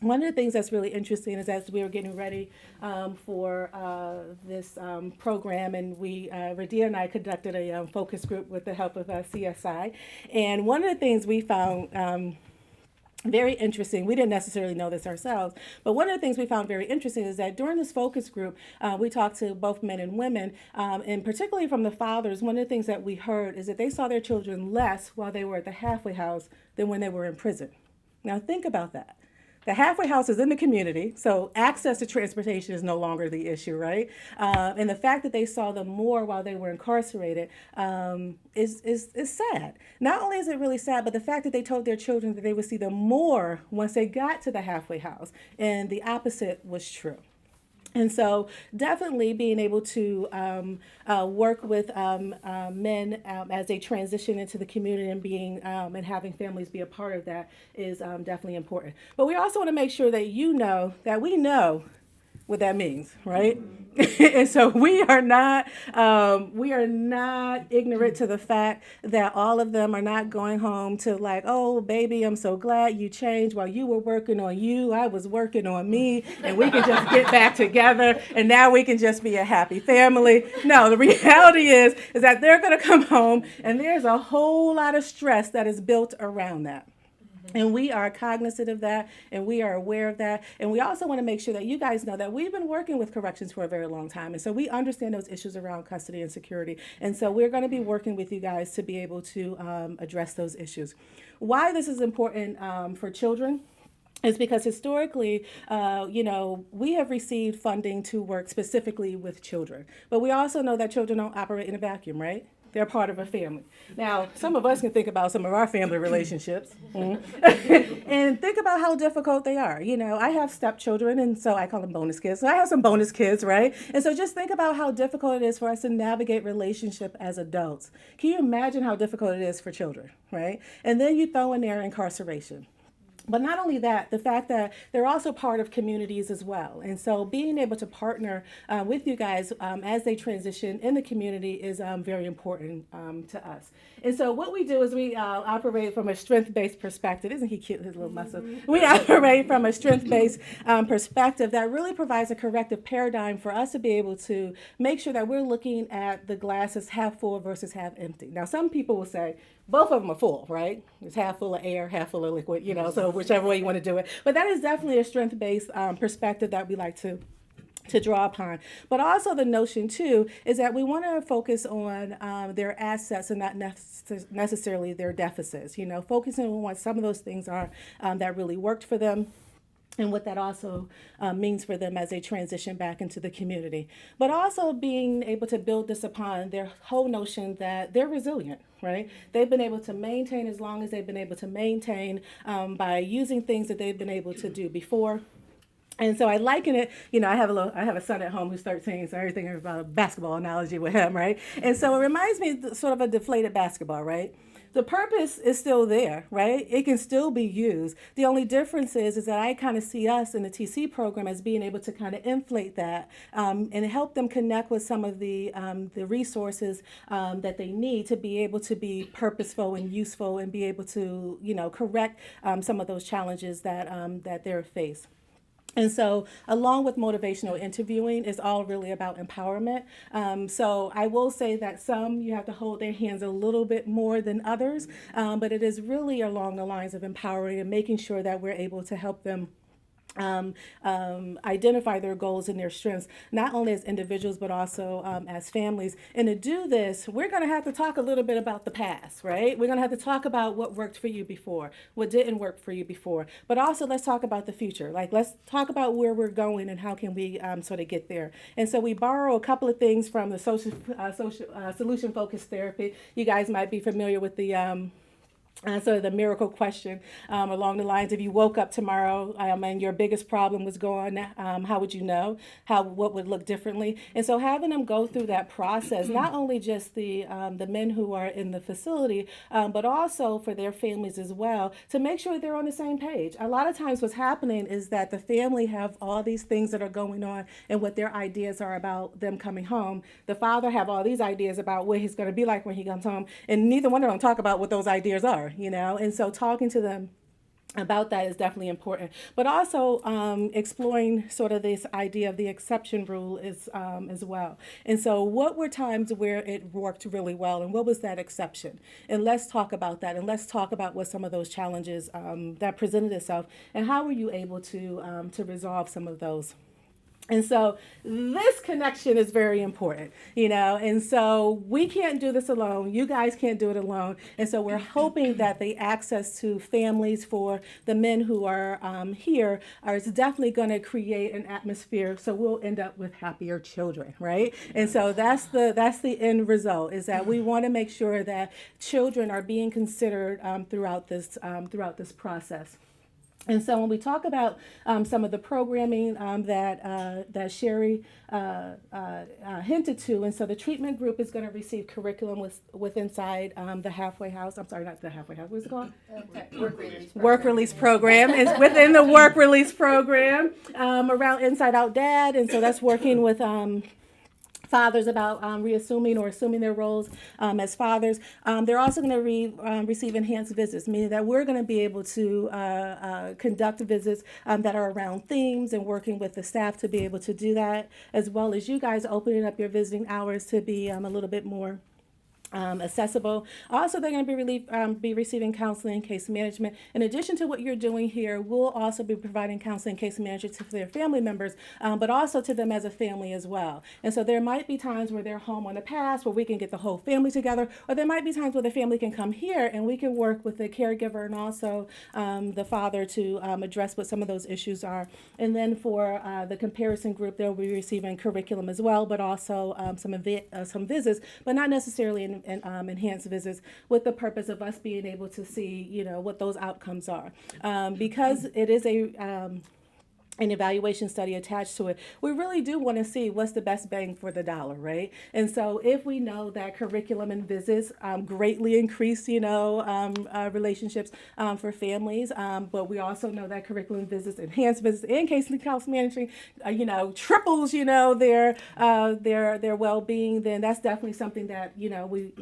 One of the things that's really interesting is as we were getting ready for this program, and Radia and I conducted a focus group with the help of CSI. And one of the things we found very interesting, we didn't necessarily know this ourselves, but one of the things we found very interesting is that during this focus group, we talked to both men and women, and particularly from the fathers, one of the things that we heard is that they saw their children less while they were at the halfway house than when they were in prison. Now think about that. The halfway house is in the community, so access to transportation is no longer the issue, right? And the fact that they saw them more while they were incarcerated is sad. Not only is it really sad, but the fact that they told their children that they would see them more once they got to the halfway house, and the opposite was true. And so definitely being able to work with men as they transition into the community and being and having families be a part of that is definitely important. But we also want to make sure that you know that we know what that means, right? And so we are not ignorant to the fact that all of them are not going home to like, oh, baby, I'm so glad you changed. While you were working on you, I was working on me, and we can just get back together, and now we can just be a happy family. No, the reality is that they're going to come home, and there's a whole lot of stress that is built around that. And we are cognizant of that, and we are aware of that. And we also want to make sure that you guys know that we've been working with corrections for a very long time. And so we understand those issues around custody and security. And so we're going to be working with you guys to be able to address those issues. Why this is important for children is because historically, we have received funding to work specifically with children. But we also know that children don't operate in a vacuum, right? They're part of a family. Now, some of us can think about some of our family relationships and think about how difficult they are. You know, I have stepchildren, and so I call them bonus kids. So I have some bonus kids, right? And so just think about how difficult it is for us to navigate relationship as adults. Can you imagine how difficult it is for children, right? And then you throw in there incarceration. But not only that, the fact that they're also part of communities as well. And so being able to partner with you guys as they transition in the community is very important to us. And so what we do is we operate from a strength-based perspective. Isn't he cute, his little muscle? We operate from a strength-based perspective that really provides a corrective paradigm for us to be able to make sure that we're looking at the glass as half full versus half empty. Now, some people will say, both of them are full, right? It's half full of air, half full of liquid, so whichever way you want to do it. But that is definitely a strength-based perspective that we like to draw upon. But also the notion, too, is that we want to focus on their assets and not necessarily their deficits, focusing on what some of those things are that really worked for them, and what that also means for them as they transition back into the community. But also being able to build this upon their whole notion that they're resilient, right? They've been able to maintain as long as they've been able to maintain by using things that they've been able to do before. And so I liken it, I have a son at home who's 13, so everything is about a basketball analogy with him, right? And so it reminds me of sort of a deflated basketball, right? The purpose is still there, right? It can still be used. The only difference is that I kind of see us in the TC program as being able to kind of inflate that and help them connect with some of the resources that they need to be able to be purposeful and useful and be able to, correct some of those challenges that they're faced. And so along with motivational interviewing is all really about empowerment. So I will say that some you have to hold their hands a little bit more than others, but it is really along the lines of empowering and making sure that we're able to help them identify their goals and their strengths, not only as individuals, but also as families. And to do this, we're going to have to talk a little bit about the past, right? We're going to have to talk about what worked for you before, what didn't work for you before, but also let's talk about the future. Like, let's talk about where we're going and how can we sort of get there. And so we borrow a couple of things from the solution-focused therapy. You guys might be familiar with the So the miracle question along the lines, if you woke up tomorrow and your biggest problem was gone, how would you know? What would look differently? And so having them go through that process, not only just the men who are in the facility, but also for their families as well, to make sure they're on the same page. A lot of times what's happening is that the family have all these things that are going on and what their ideas are about them coming home. The father have all these ideas about what he's going to be like when he comes home, and neither one of them talk about what those ideas are. And so talking to them about that is definitely important, but also exploring sort of this idea of the exception rule is as well. And so what were times where it worked really well, and what was that exception? And let's talk about that, and let's talk about what some of those challenges that presented itself, and how were you able to resolve some of those. And so this connection is very important, and so we can't do this alone. You guys can't do it alone. And so we're hoping that the access to families for the men who are here is definitely going to create an atmosphere so we'll end up with happier children, right? And so that's the end result, is that we want to make sure that children are being considered throughout this process. And so when we talk about some of the programming that Sherry hinted to, and so the treatment group is going to receive curriculum with inside the halfway house. I'm sorry, not the halfway house. What's it called? Work release program. It's within the work release program around Inside Out Dad, and so that's working with fathers about reassuming or assuming their roles as fathers. They're also going to receive enhanced visits, meaning that we're going to be able to conduct visits that are around themes, and working with the staff to be able to do that, as well as you guys opening up your visiting hours to be a little bit more accessible. Also, they're going to be receiving counseling, case management. In addition to what you're doing here, we'll also be providing counseling, case management to their family members, but also to them as a family as well. And so there might be times where they're home on the pass where we can get the whole family together, or there might be times where the family can come here and we can work with the caregiver and also the father to address what some of those issues are. And then for the comparison group, they'll be receiving curriculum as well, but also some visits, but not necessarily enhanced visits, with the purpose of us being able to see, what those outcomes are. Because it is an evaluation study attached to it, we really do want to see what's the best bang for the dollar, right? And so if we know that curriculum and visits greatly increase, relationships for families, but we also know that curriculum visits, enhanced visits, and case management, triples, their well-being, then that's definitely something that, we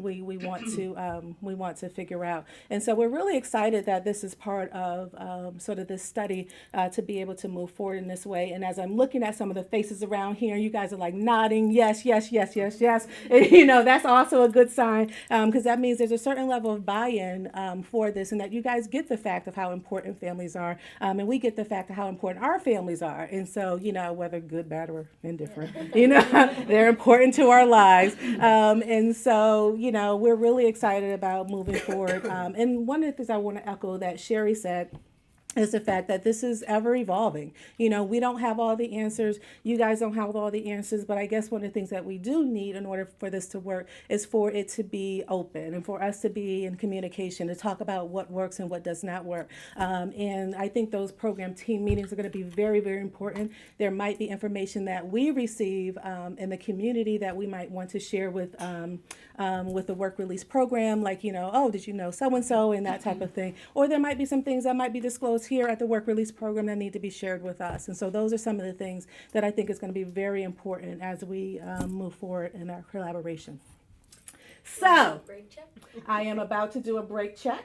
want to figure out. And so we're really excited that this is part of sort of this study to be able to move forward in this way. And as I'm looking at some of the faces around here, you guys are like nodding, yes, yes, yes, yes, yes. And, that's also a good sign, because that means there's a certain level of buy-in for this, and that you guys get the fact of how important families are, and we get the fact of how important our families are. And so, whether good, bad, or indifferent, they're important to our lives. And so, we're really excited about moving forward. And one of the things I want to echo that Sherry said is the fact that this is ever evolving. We don't have all the answers. You guys don't have all the answers, but I guess one of the things that we do need in order for this to work is for it to be open and for us to be in communication, to talk about what works and what does not work. And I think those program team meetings are going to be very, very important. There might be information that we receive in the community that we might want to share with the work release program, like, oh, did you know so-and-so, and that type of thing. Or there might be some things that might be disclosed here at the work release program that need to be shared with us. And so those are some of the things that I think is going to be very important as we move forward in our collaboration. So, I am about to do a break check.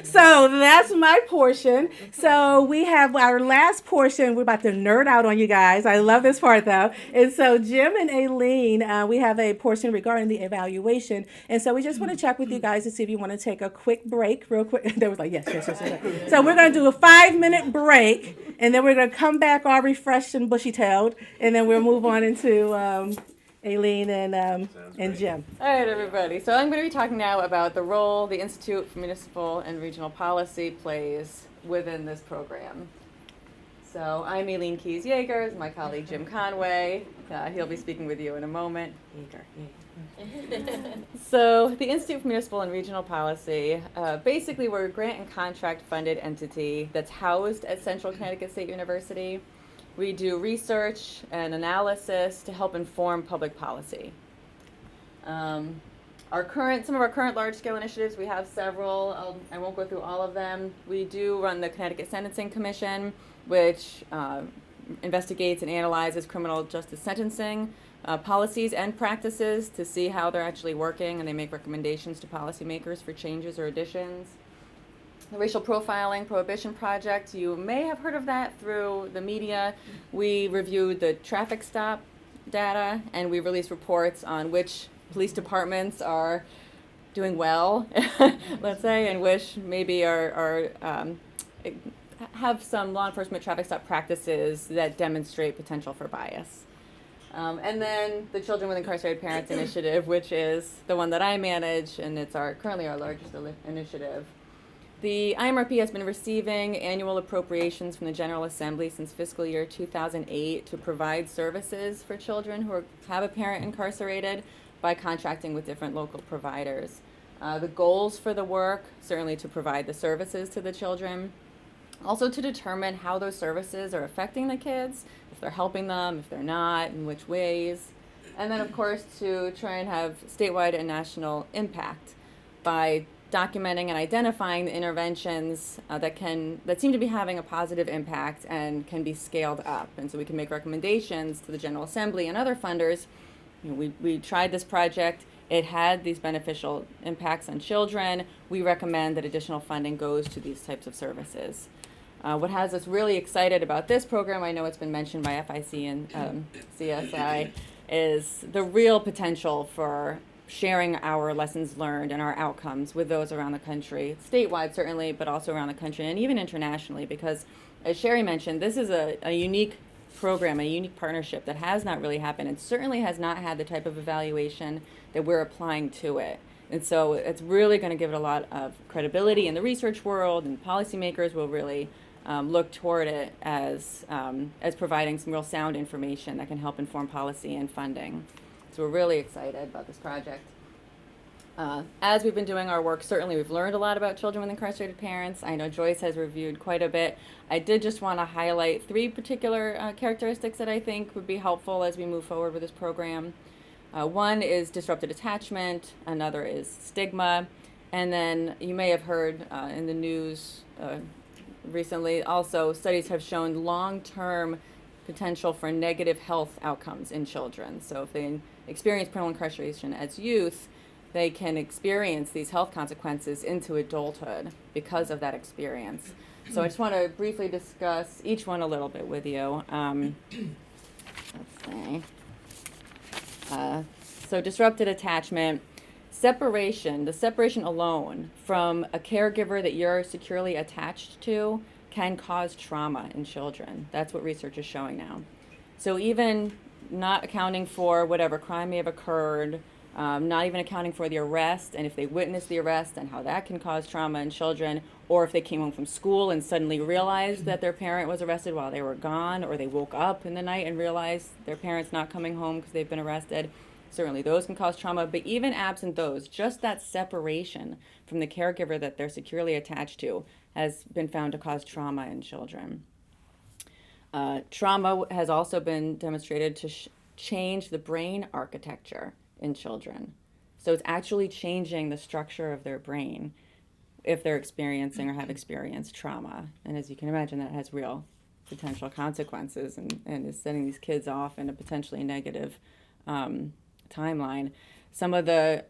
So that's my portion. So we have our last portion. We're about to nerd out on you guys. I love this part though. And so Jim and Aileen, we have a portion regarding the evaluation. And so we just want to check with you guys to see if you want to take a quick break, real quick. They was like, yes. So we're going to do a 5-minute break, and then we're going to come back all refreshed and bushy-tailed, and then we'll move on into Aileen and Jim. All right, everybody. So I'm going to be talking now about the role the Institute for Municipal and Regional Policy plays within this program. So I'm Aileen Keys-Yeager, my colleague Jim Conway. He'll be speaking with you in a moment. So the Institute for Municipal and Regional Policy, basically we're a grant and contract funded entity that's housed at Central Connecticut State University. We do research and analysis to help inform public policy. Some of our current large-scale initiatives, we have several. I won't go through all of them. We do run the Connecticut Sentencing Commission, which investigates and analyzes criminal justice sentencing policies and practices to see how they're actually working, and they make recommendations to policymakers for changes or additions. The Racial Profiling Prohibition Project, you may have heard of that through the media. We reviewed the traffic stop data, and we released reports on which police departments are doing well, let's say, and which maybe have some law enforcement traffic stop practices that demonstrate potential for bias. And then the Children with Incarcerated Parents Initiative, which is the one that I manage, and it's currently our largest initiative. The IMRP has been receiving annual appropriations from the General Assembly since fiscal year 2008 to provide services for children who have a parent incarcerated by contracting with different local providers. The goals for the work, certainly to provide the services to the children, also to determine how those services are affecting the kids, if they're helping them, if they're not, in which ways. And then, of course, to try and have statewide and national impact by documenting and identifying the interventions that seem to be having a positive impact and can be scaled up. And so we can make recommendations to the General Assembly and other funders. You know, we tried this project. It had these beneficial impacts on children. We recommend that additional funding goes to these types of services. What has us really excited about this program, I know it's been mentioned by FIC and CSI, is the real potential for sharing our lessons learned and our outcomes with those around the country, statewide certainly, but also around the country and even internationally, because as Sherry mentioned, this is a unique program, a unique partnership that has not really happened and certainly has not had the type of evaluation that we're applying to it. And so it's really going to give it a lot of credibility in the research world, and policymakers will really look toward it as providing some real sound information that can help inform policy and funding. So we're really excited about this project. As we've been doing our work, certainly we've learned a lot about children with incarcerated parents. I know Joyce has reviewed quite a bit. I did just want to highlight 3 particular characteristics that I think would be helpful as we move forward with this program. One is disrupted attachment, another is stigma, and then you may have heard in the news recently also studies have shown long-term potential for negative health outcomes in children. So if they experience parental incarceration as youth, they can experience these health consequences into adulthood because of that experience. So I just want to briefly discuss each one a little bit with you. Let's see. So disrupted attachment, the separation alone from a caregiver that you're securely attached to can cause trauma in children. That's what research is showing now. So even not accounting for whatever crime may have occurred, not even accounting for the arrest, and if they witnessed the arrest and how that can cause trauma in children, or if they came home from school and suddenly realized that their parent was arrested while they were gone, or they woke up in the night and realized their parent's not coming home because they've been arrested, certainly those can cause trauma. But even absent those, just that separation from the caregiver that they're securely attached to has been found to cause trauma in children. Trauma has also been demonstrated to change the brain architecture in children. So it's actually changing the structure of their brain if they're experiencing or have experienced trauma. And as you can imagine, that has real potential consequences and is setting these kids off in a potentially negative timeline. Some of the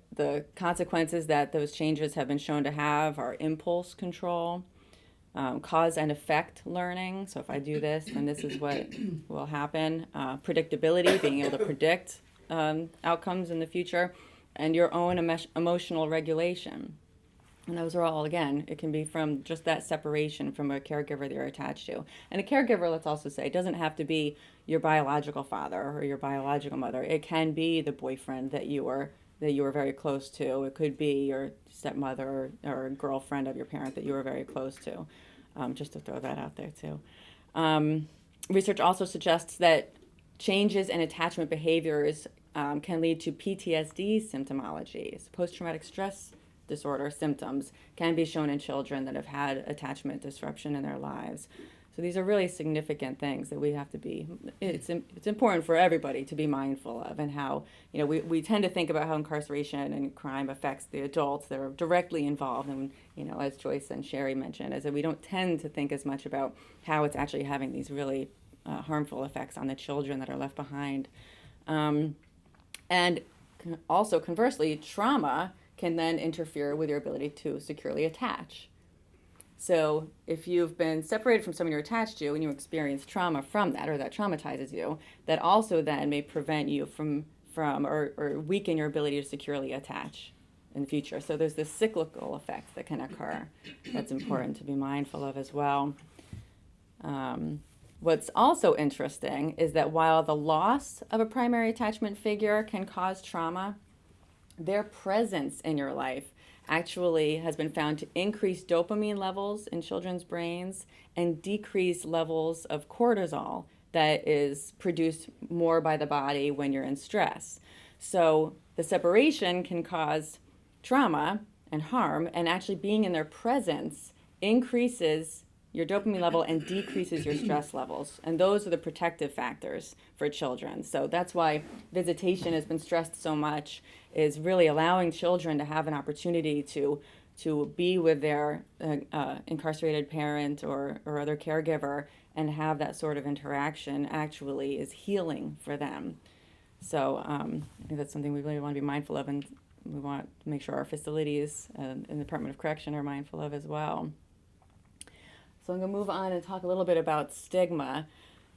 consequences that those changes have been shown to have are impulse control, cause and effect learning. So if I do this, then this is what will happen. Predictability, being able to predict outcomes in the future, and your own emotional regulation. And those are all, again, it can be from just that separation from a caregiver that you're attached to. And a caregiver, let's also say, doesn't have to be your biological father or your biological mother. It can be the boyfriend that you were very close to. It could be your stepmother or girlfriend of your parent that you were very close to, just to throw that out there too. Research also suggests that changes in attachment behaviors can lead to PTSD symptomology. So post-traumatic stress disorder symptoms can be shown in children that have had attachment disruption in their lives. So these are really significant things that we have to be, it's important for everybody to be mindful of, and how, we tend to think about how incarceration and crime affects the adults that are directly involved. And, as Joyce and Sherry mentioned, is that we don't tend to think as much about how it's actually having these really harmful effects on the children that are left behind. And also, conversely, trauma can then interfere with your ability to securely attach. So if you've been separated from someone you're attached to and you experience trauma from that, or that traumatizes you, that also then may prevent you from or weaken your ability to securely attach in the future. So there's this cyclical effect that can occur that's important to be mindful of as well. What's also interesting is that while the loss of a primary attachment figure can cause trauma, their presence in your life actually has been found to increase dopamine levels in children's brains and decrease levels of cortisol that is produced more by the body when you're in stress. So the separation can cause trauma and harm, and actually being in their presence increases your dopamine level and decreases your stress levels. And those are the protective factors for children. So that's why visitation has been stressed so much, is really allowing children to have an opportunity to be with their incarcerated parent or other caregiver and have that sort of interaction actually is healing for them. So I think that's something we really want to be mindful of, and we want to make sure our facilities and the Department of Correction are mindful of as well. So I'm going to move on and talk a little bit about stigma.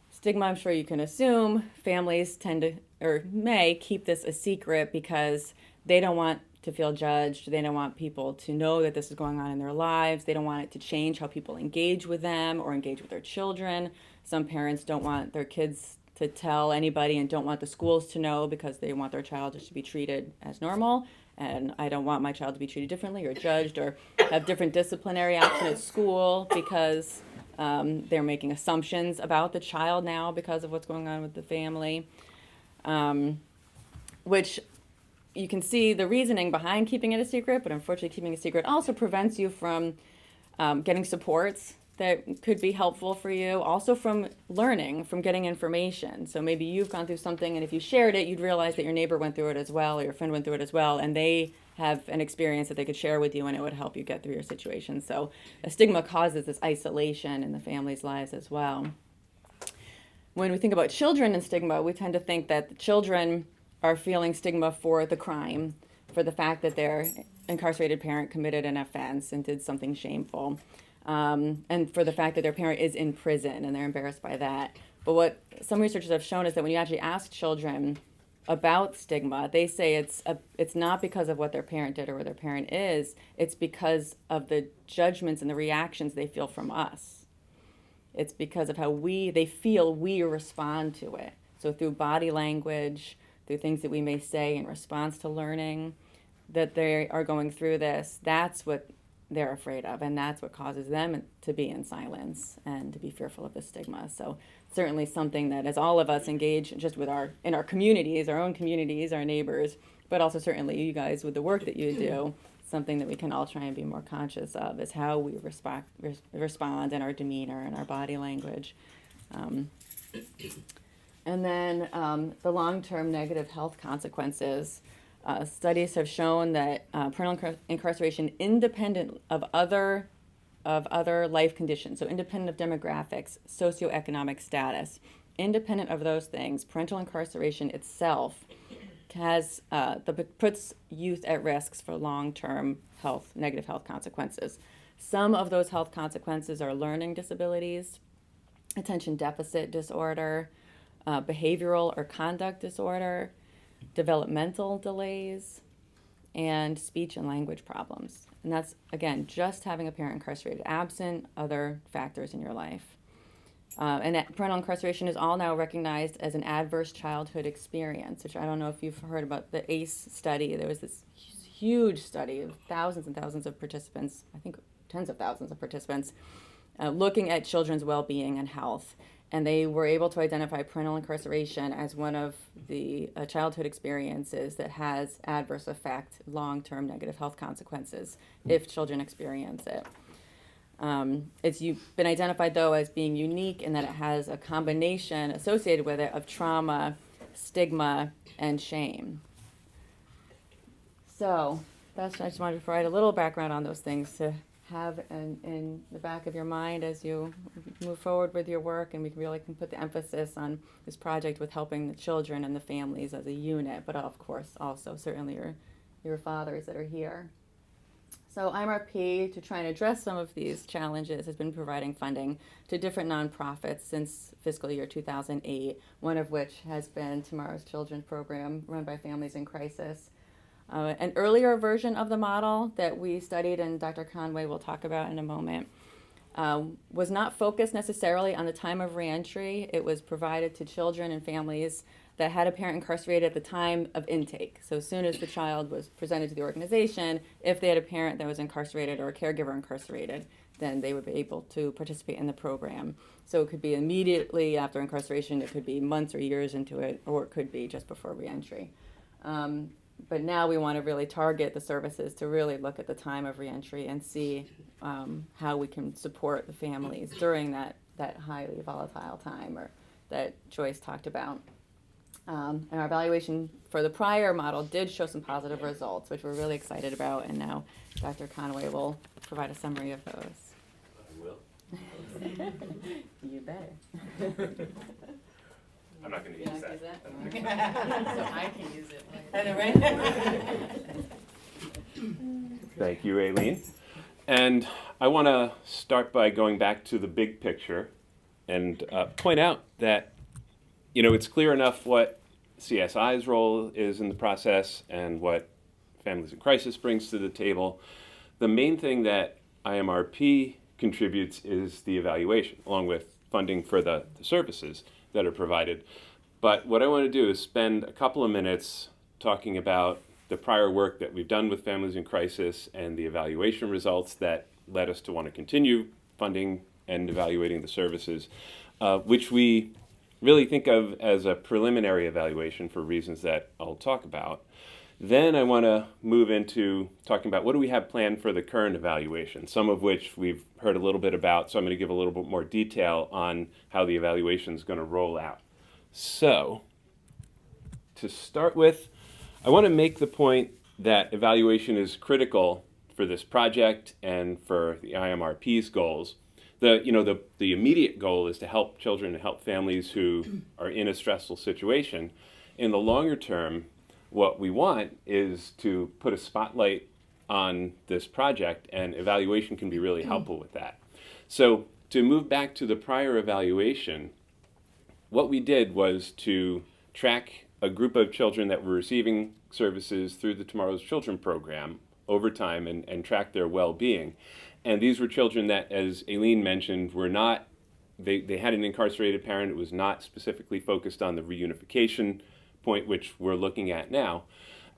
Stigma, I'm sure you can assume, families tend to, or may, keep this a secret because they don't want to feel judged. They don't want people to know that this is going on in their lives. They don't want it to change how people engage with them or engage with their children. Some parents don't want their kids to tell anybody and don't want the schools to know because they want their child just to be treated as normal. And I don't want my child to be treated differently or judged or have different disciplinary action at school because they're making assumptions about the child now because of what's going on with the family, which you can see the reasoning behind keeping it a secret, but unfortunately keeping it a secret also prevents you from getting supports that could be helpful for you, also from learning, from getting information. So maybe you've gone through something, and if you shared it, you'd realize that your neighbor went through it as well, or your friend went through it as well, and they have an experience that they could share with you, and it would help you get through your situation. So a stigma causes this isolation in the family's lives as well. When we think about children and stigma, we tend to think that the children are feeling stigma for the crime, for the fact that their incarcerated parent committed an offense and did something shameful. And for the fact that their parent is in prison and they're embarrassed by that. But what some researchers have shown is that when you actually ask children about stigma, they say it's not because of what their parent did or where their parent is, it's because of the judgments and the reactions they feel from us. It's because of how they feel we respond to it. So through body language, through things that we may say in response to learning, that they are going through this, that's what they're afraid of, and that's what causes them to be in silence and to be fearful of the stigma. So certainly something that as all of us engage just with in our communities, our own communities, our neighbors, but also certainly you guys with the work that you do, something that we can all try and be more conscious of is how we respond in our demeanor and our body language. And then the long-term negative health consequences. Studies have shown that parental incarceration, independent of other life conditions, so independent of demographics, socioeconomic status, independent of those things, parental incarceration itself puts youth at risk for long-term negative health consequences. Some of those health consequences are learning disabilities, attention deficit disorder, behavioral or conduct disorder, developmental delays, and speech and language problems. And that's, again, just having a parent incarcerated, absent other factors in your life. And parental incarceration is all now recognized as an adverse childhood experience, which I don't know if you've heard about the ACE study. There was this huge study of thousands and thousands of participants, I think tens of thousands of participants, looking at children's well-being and health. and they were able to identify parental incarceration as one of the childhood experiences that has adverse effect, long-term negative health consequences if children experience it. It's been identified, though, as being unique in that it has a combination associated with it of trauma, stigma, and shame. So I just wanted to provide a little background on those things to have in the back of your mind as you move forward with your work, and we really can put the emphasis on this project with helping the children and the families as a unit, but of course also certainly your fathers that are here. So IMRP, to try and address some of these challenges, has been providing funding to different nonprofits since fiscal year 2008, one of which has been Tomorrow's Children program run by Families in Crisis. An earlier version of the model that we studied and Dr. Conway will talk about in a moment was not focused necessarily on the time of reentry. It was provided to children and families that had a parent incarcerated at the time of intake. So as soon as the child was presented to the organization, if they had a parent that was incarcerated or a caregiver incarcerated, then they would be able to participate in the program. So it could be immediately after incarceration, it could be months or years into it, or it could be just before reentry. But now we want to really target the services to really look at the time of reentry and see how we can support the families during that highly volatile time or that Joyce talked about. And our evaluation for the prior model did show some positive results, which we're really excited about, and now Dr. Conway will provide a summary of those. I will. You better. I'm not going to use that. So I can use it. I know, right? Thank you, Aileen. And I want to start by going back to the big picture and point out that, it's clear enough what CSI's role is in the process and what Families in Crisis brings to the table. The main thing that IMRP contributes is the evaluation, along with funding for the services that are provided. But what I want to do is spend a couple of minutes talking about the prior work that we've done with Families in Crisis and the evaluation results that led us to want to continue funding and evaluating the services, which we really think of as a preliminary evaluation for reasons that I'll talk about. Then I want to move into talking about what do we have planned for the current evaluation, some of which we've heard a little bit about, so I'm going to give a little bit more detail on how the evaluation is going to roll out. So, to start with, I want to make the point that evaluation is critical for this project and for the IMRP's goals. The immediate goal is to help children and help families who are in a stressful situation. In the longer term, what we want is to put a spotlight on this project, and evaluation can be really helpful with that. So to move back to the prior evaluation, what we did was to track a group of children that were receiving services through the Tomorrow's Children program over time and track their well-being. And these were children that, as Aileen mentioned, were not, they had an incarcerated parent. It was not specifically focused on the reunification point, which we're looking at now.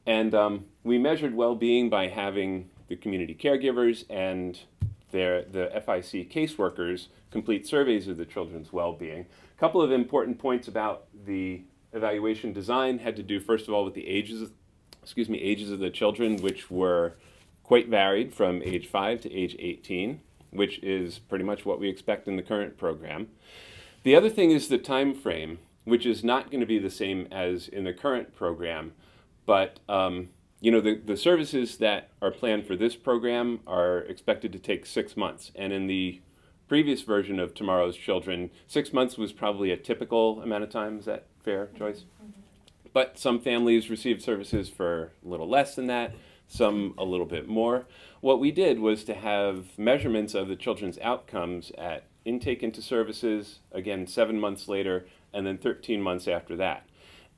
And we measured well-being by having the community caregivers and the FIC caseworkers complete surveys of the children's well-being. A couple of important points about the evaluation design had to do, first of all, with the ages of the children, which were quite varied from age 5 to age 18, which is pretty much what we expect in the current program. The other thing is the time frame, which is not going to be the same as in the current program, but the services that are planned for this program are expected to take 6 months. And in the previous version of Tomorrow's Children, 6 months was probably a typical amount of time. Is that fair, Joyce? Mm-hmm. But some families received services for a little less than that, some a little bit more. What we did was to have measurements of the children's outcomes at intake into services, again 7 months later, and then 13 months after that.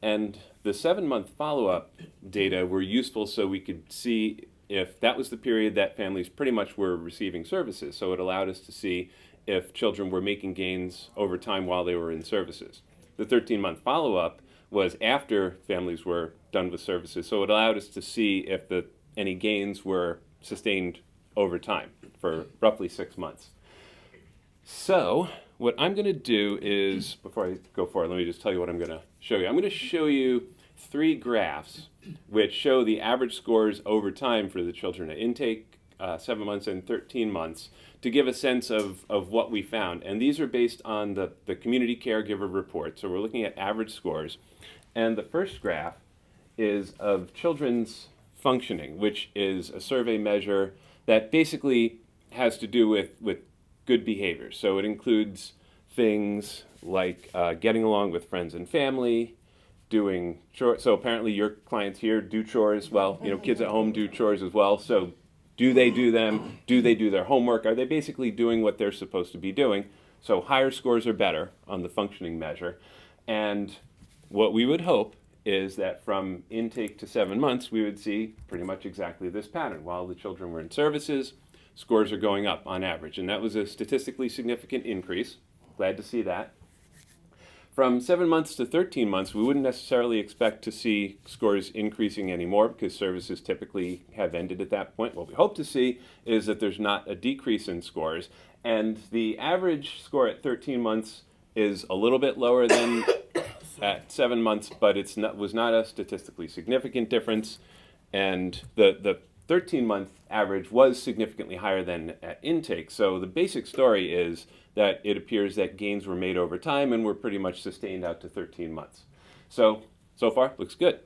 And the 7-month follow-up data were useful so we could see if that was the period that families pretty much were receiving services. So it allowed us to see if children were making gains over time while they were in services. The 13-month follow-up was after families were done with services, so it allowed us to see if any gains were sustained over time for roughly 6 months. So what I'm going to do is, before I go forward, let me just tell you what I'm going to show you. I'm going to show you 3 graphs which show the average scores over time for the children at intake, 7 months and 13 months, to give a sense of what we found. And these are based on the community caregiver report. So we're looking at average scores. And the first graph is of children's functioning, which is a survey measure that basically has to do with good behavior. So it includes things like getting along with friends and family, doing chores. So apparently your clients here do chores. Well, you know, kids at home do chores as well. So do they do them? Do they do their homework? Are they basically doing what they're supposed to be doing? So higher scores are better on the functioning measure. And what we would hope is that from intake to 7 months, we would see pretty much exactly this pattern. While the children were in services, scores are going up on average. And that was a statistically significant increase. Glad to see that. From 7 months to 13 months, we wouldn't necessarily expect to see scores increasing anymore because services typically have ended at that point. What we hope to see is that there's not a decrease in scores. And the average score at 13 months is a little bit lower than at 7 months, but was not a statistically significant difference. And the 13-month average was significantly higher than at intake. So the basic story is that it appears that gains were made over time and were pretty much sustained out to 13 months. So far, looks good.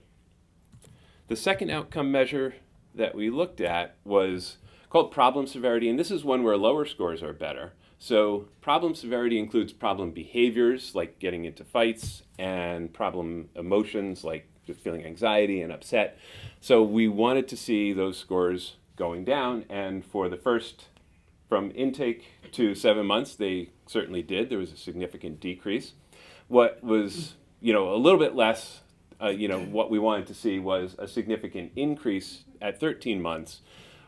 The second outcome measure that we looked at was called problem severity, and this is one where lower scores are better. So problem severity includes problem behaviors like getting into fights and problem emotions like just feeling anxiety and upset. So we wanted to see those scores going down, and for the first, from intake to 7 months, they certainly did. There was a significant decrease. What was, a little bit less, what we wanted to see was a significant increase at 13 months,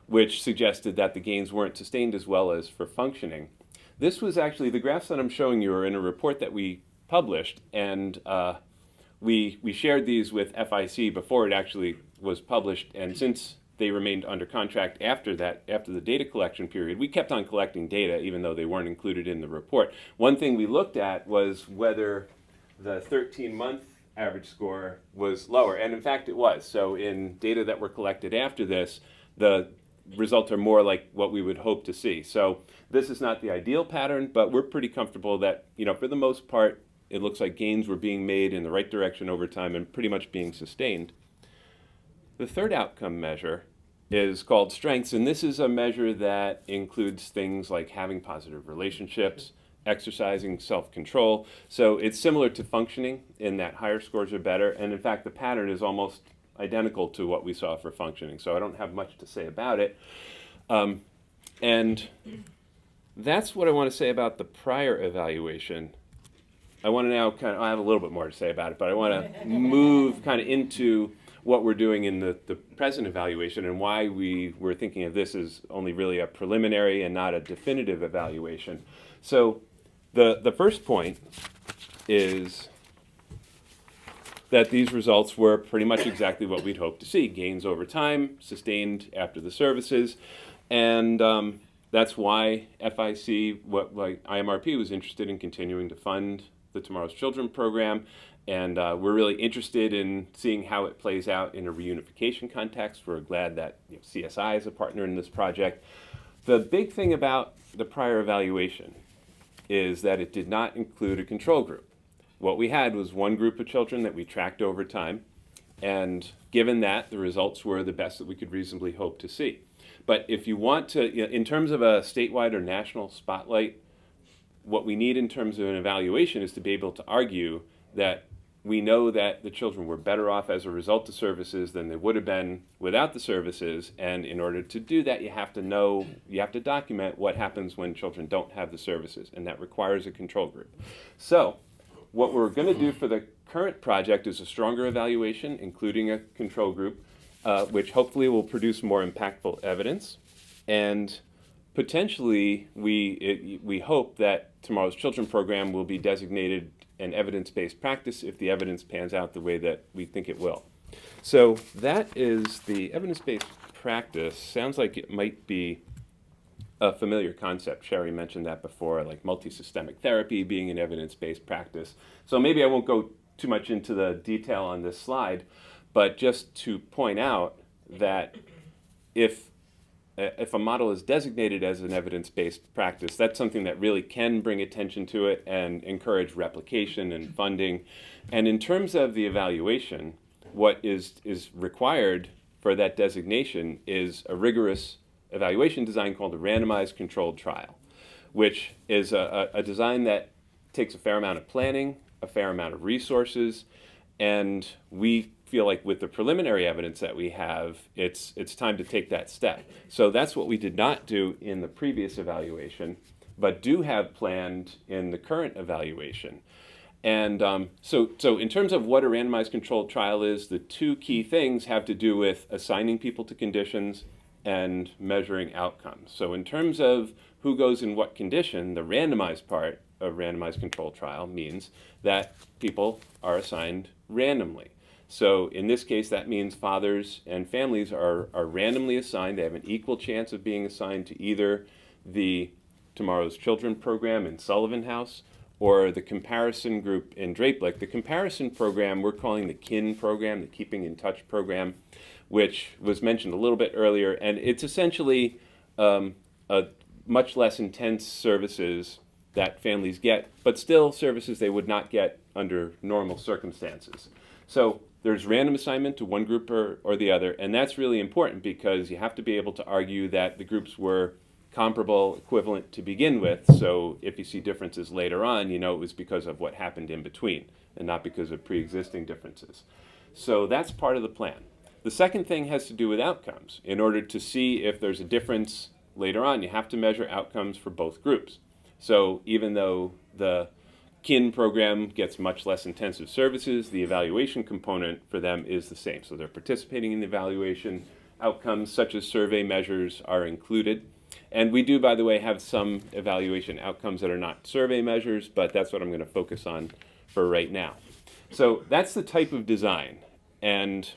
which suggested that the gains weren't sustained as well as for functioning. This was actually, the graphs that I'm showing you are in a report that we published, and we shared these with FIC before it actually was published, and since they remained under contract after the data collection period, we kept on collecting data even though they weren't included in the report. One thing we looked at was whether the 13-month average score was lower, and in fact it was. So in data that were collected after this, the results are more like what we would hope to see. So this is not the ideal pattern, but we're pretty comfortable that, for the most part, it looks like gains were being made in the right direction over time and pretty much being sustained. The third outcome measure is called strengths, and this is a measure that includes things like having positive relationships, exercising self-control. So it's similar to functioning in that higher scores are better, and in fact the pattern is almost identical to what we saw for functioning, so I don't have much to say about it. And that's what I want to say about the prior evaluation. I want to now I have a little bit more to say about it, but I want to move into what we're doing in the present evaluation and why we were thinking of this as only really a preliminary and not a definitive evaluation. So the first point is that these results were pretty much exactly what we'd hoped to see. Gains over time, sustained after the services, and that's why FIC, IMRP was interested in continuing to fund the Tomorrow's Children program, and we're really interested in seeing how it plays out in a reunification context. We're glad that CSI is a partner in this project. The big thing about the prior evaluation is that it did not include a control group. What we had was one group of children that we tracked over time, and given that, the results were the best that we could reasonably hope to see. But if you want to, in terms of a statewide or national spotlight, what we need in terms of an evaluation is to be able to argue that we know that the children were better off as a result of services than they would have been without the services, and in order to do that, you have to document what happens when children don't have the services, and that requires a control group. So what we're going to do for the current project is a stronger evaluation, including a control group, which hopefully will produce more impactful evidence. And potentially, we hope that Tomorrow's Children program will be designated an evidence-based practice if the evidence pans out the way that we think it will. So that is the evidence-based practice. Sounds like it might be a familiar concept. Sherry mentioned that before, like multisystemic therapy being an evidence-based practice. So maybe I won't go too much into the detail on this slide, but just to point out that if a model is designated as an evidence-based practice, that's something that really can bring attention to it and encourage replication and funding. And in terms of the evaluation, what is required for that designation is a rigorous evaluation design called a randomized controlled trial, which is a design that takes a fair amount of planning, a fair amount of resources, and we feel like with the preliminary evidence that we have, it's time to take that step. So that's what we did not do in the previous evaluation, but do have planned in the current evaluation. And so in terms of what a randomized controlled trial is, the two key things have to do with assigning people to conditions and measuring outcomes. So in terms of who goes in what condition, the randomized part of randomized controlled trial means that people are assigned randomly. So in this case, that means fathers and families are randomly assigned. They have an equal chance of being assigned to either the Tomorrow's Children program in Sullivan House or the comparison group in Drapelik. The comparison program we're calling the KIN program, the Keeping in Touch program, which was mentioned a little bit earlier, and it's essentially a much less intense services that families get, but still services they would not get under normal circumstances. So there's random assignment to one group or the other, and that's really important because you have to be able to argue that the groups were comparable, equivalent to begin with, so if you see differences later on, you know it was because of what happened in between and not because of pre-existing differences. So that's part of the plan. The second thing has to do with outcomes. In order to see if there's a difference later on, you have to measure outcomes for both groups. So even though the KIN program gets much less intensive services, the evaluation component for them is the same. So they're participating in the evaluation. Outcomes such as survey measures are included. And we do, by the way, have some evaluation outcomes that are not survey measures, but that's what I'm going to focus on for right now. So that's the type of design. And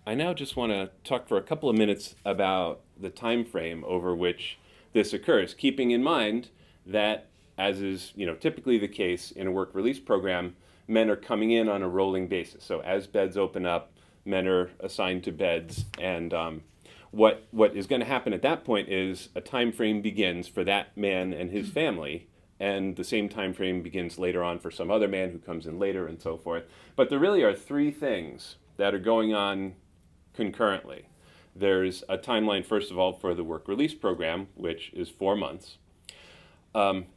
I now just want to talk for a couple of minutes about the time frame over which this occurs, keeping in mind that, as is typically the case in a work release program, men are coming in on a rolling basis. So as beds open up, men are assigned to beds, and what is going to happen at that point is a time frame begins for that man and his family, and the same time frame begins later on for some other man who comes in later, and so forth. But there really are three things that are going on concurrently. There's a timeline, first of all, for the work release program, which is 4 months.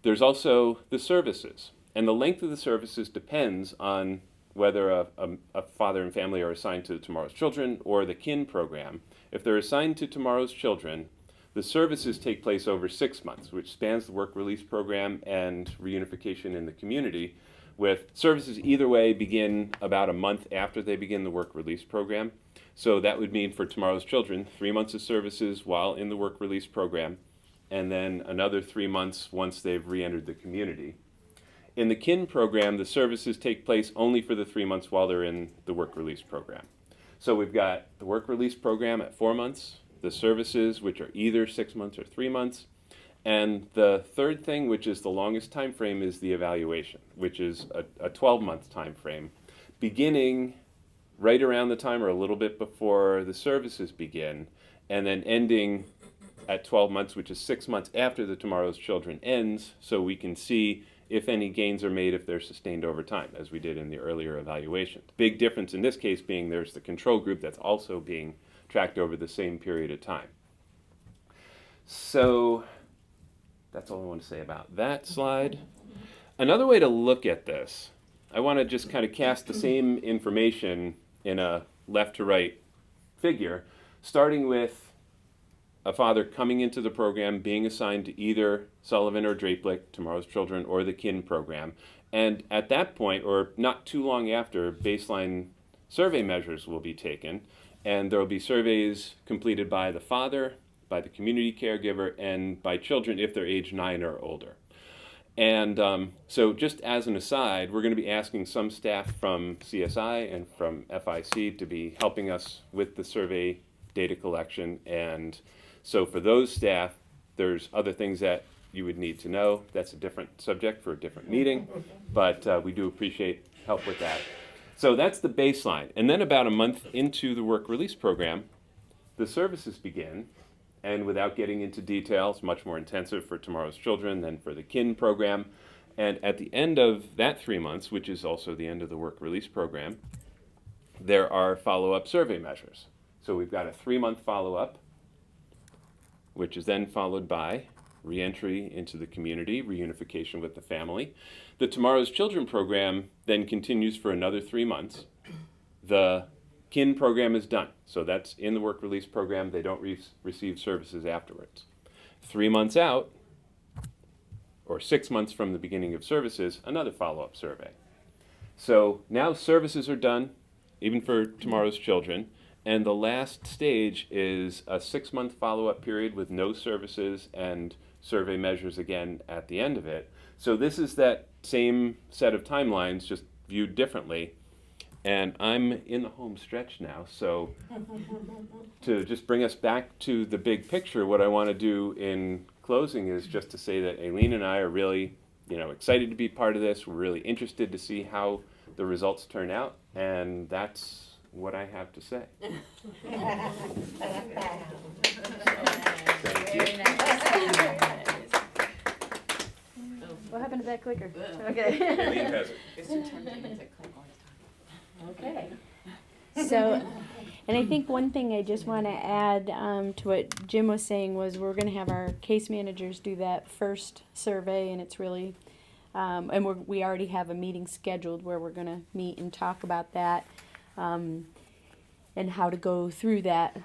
There's also the services, and the length of the services depends on whether a father and family are assigned to Tomorrow's Children or the KIN program. If they're assigned to Tomorrow's Children, the services take place over 6 months, which spans the work release program and reunification in the community, with services either way begin about a month after they begin the work release program. So that would mean for Tomorrow's Children, 3 months of services while in the work release program, and then another 3 months once they've re-entered the community. In the KIN program, the services take place only for the 3 months while they're in the work release program. So we've got the work release program at 4 months, the services, which are either 6 months or 3 months, and the third thing, which is the longest time frame, is the evaluation, which is a 12-month time frame, beginning right around the time or a little bit before the services begin, and then ending at 12 months, which is 6 months after the Tomorrow's Children ends, so we can see if any gains are made if they're sustained over time, as we did in the earlier evaluation. Big difference in this case being there's the control group that's also being tracked over the same period of time. So that's all I want to say about that slide. Another way to look at this, I want to just kind of cast the same information in a left to right figure, starting with a father coming into the program, being assigned to either Sullivan or Drapelik, Tomorrow's Children, or the KIN program. And at that point, or not too long after, baseline survey measures will be taken, and there will be surveys completed by the father, by the community caregiver, and by children if they're age 9 or older. And so just as an aside, we're going to be asking some staff from CSI and from FIC to be helping us with the survey data collection. And so for those staff, there's other things that you would need to know. That's a different subject for a different meeting, but we do appreciate help with that. So that's the baseline. And then about a month into the work release program, the services begin. And without getting into details, much more intensive for Tomorrow's Children than for the KIN program. And at the end of that 3 months, which is also the end of the work release program, there are follow-up survey measures. So we've got a 3-month follow-up, which is then followed by reentry into the community, reunification with the family. The Tomorrow's Children program then continues for another 3 months. The KIN program is done. So that's in the work release program. They don't receive services afterwards. 3 months out, or 6 months from the beginning of services, another follow-up survey. So now services are done, even for Tomorrow's Children, and the last stage is a 6-month follow-up period with no services and survey measures again at the end of it. So this is that same set of timelines, just viewed differently. And I'm in the home stretch now, so to just bring us back to the big picture, what I want to do in closing is just to say that Aileen and I are really, excited to be part of this. We're really interested to see how the results turn out, and that's what I have to say. Thank you. What happened to that clicker? Okay. Aileen has it. It's your turn to click all the time. Okay. So, and I think one thing I just want to add to what Jim was saying was we're going to have our case managers do that first survey, and it's really, and we already have a meeting scheduled where we're going to meet and talk about that and how to go through that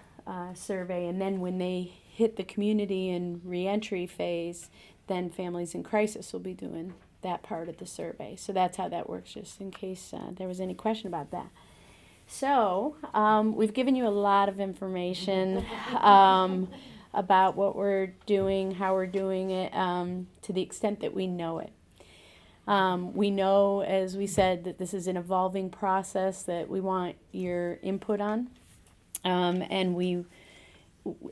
survey. And then when they hit the community and reentry phase, then Families in Crisis will be doing that part of the survey. So that's how that works, just in case there was any question about that. So we've given you a lot of information about what we're doing, how we're doing it, to the extent that we know it. We know, as we said, that this is an evolving process that we want your input on. And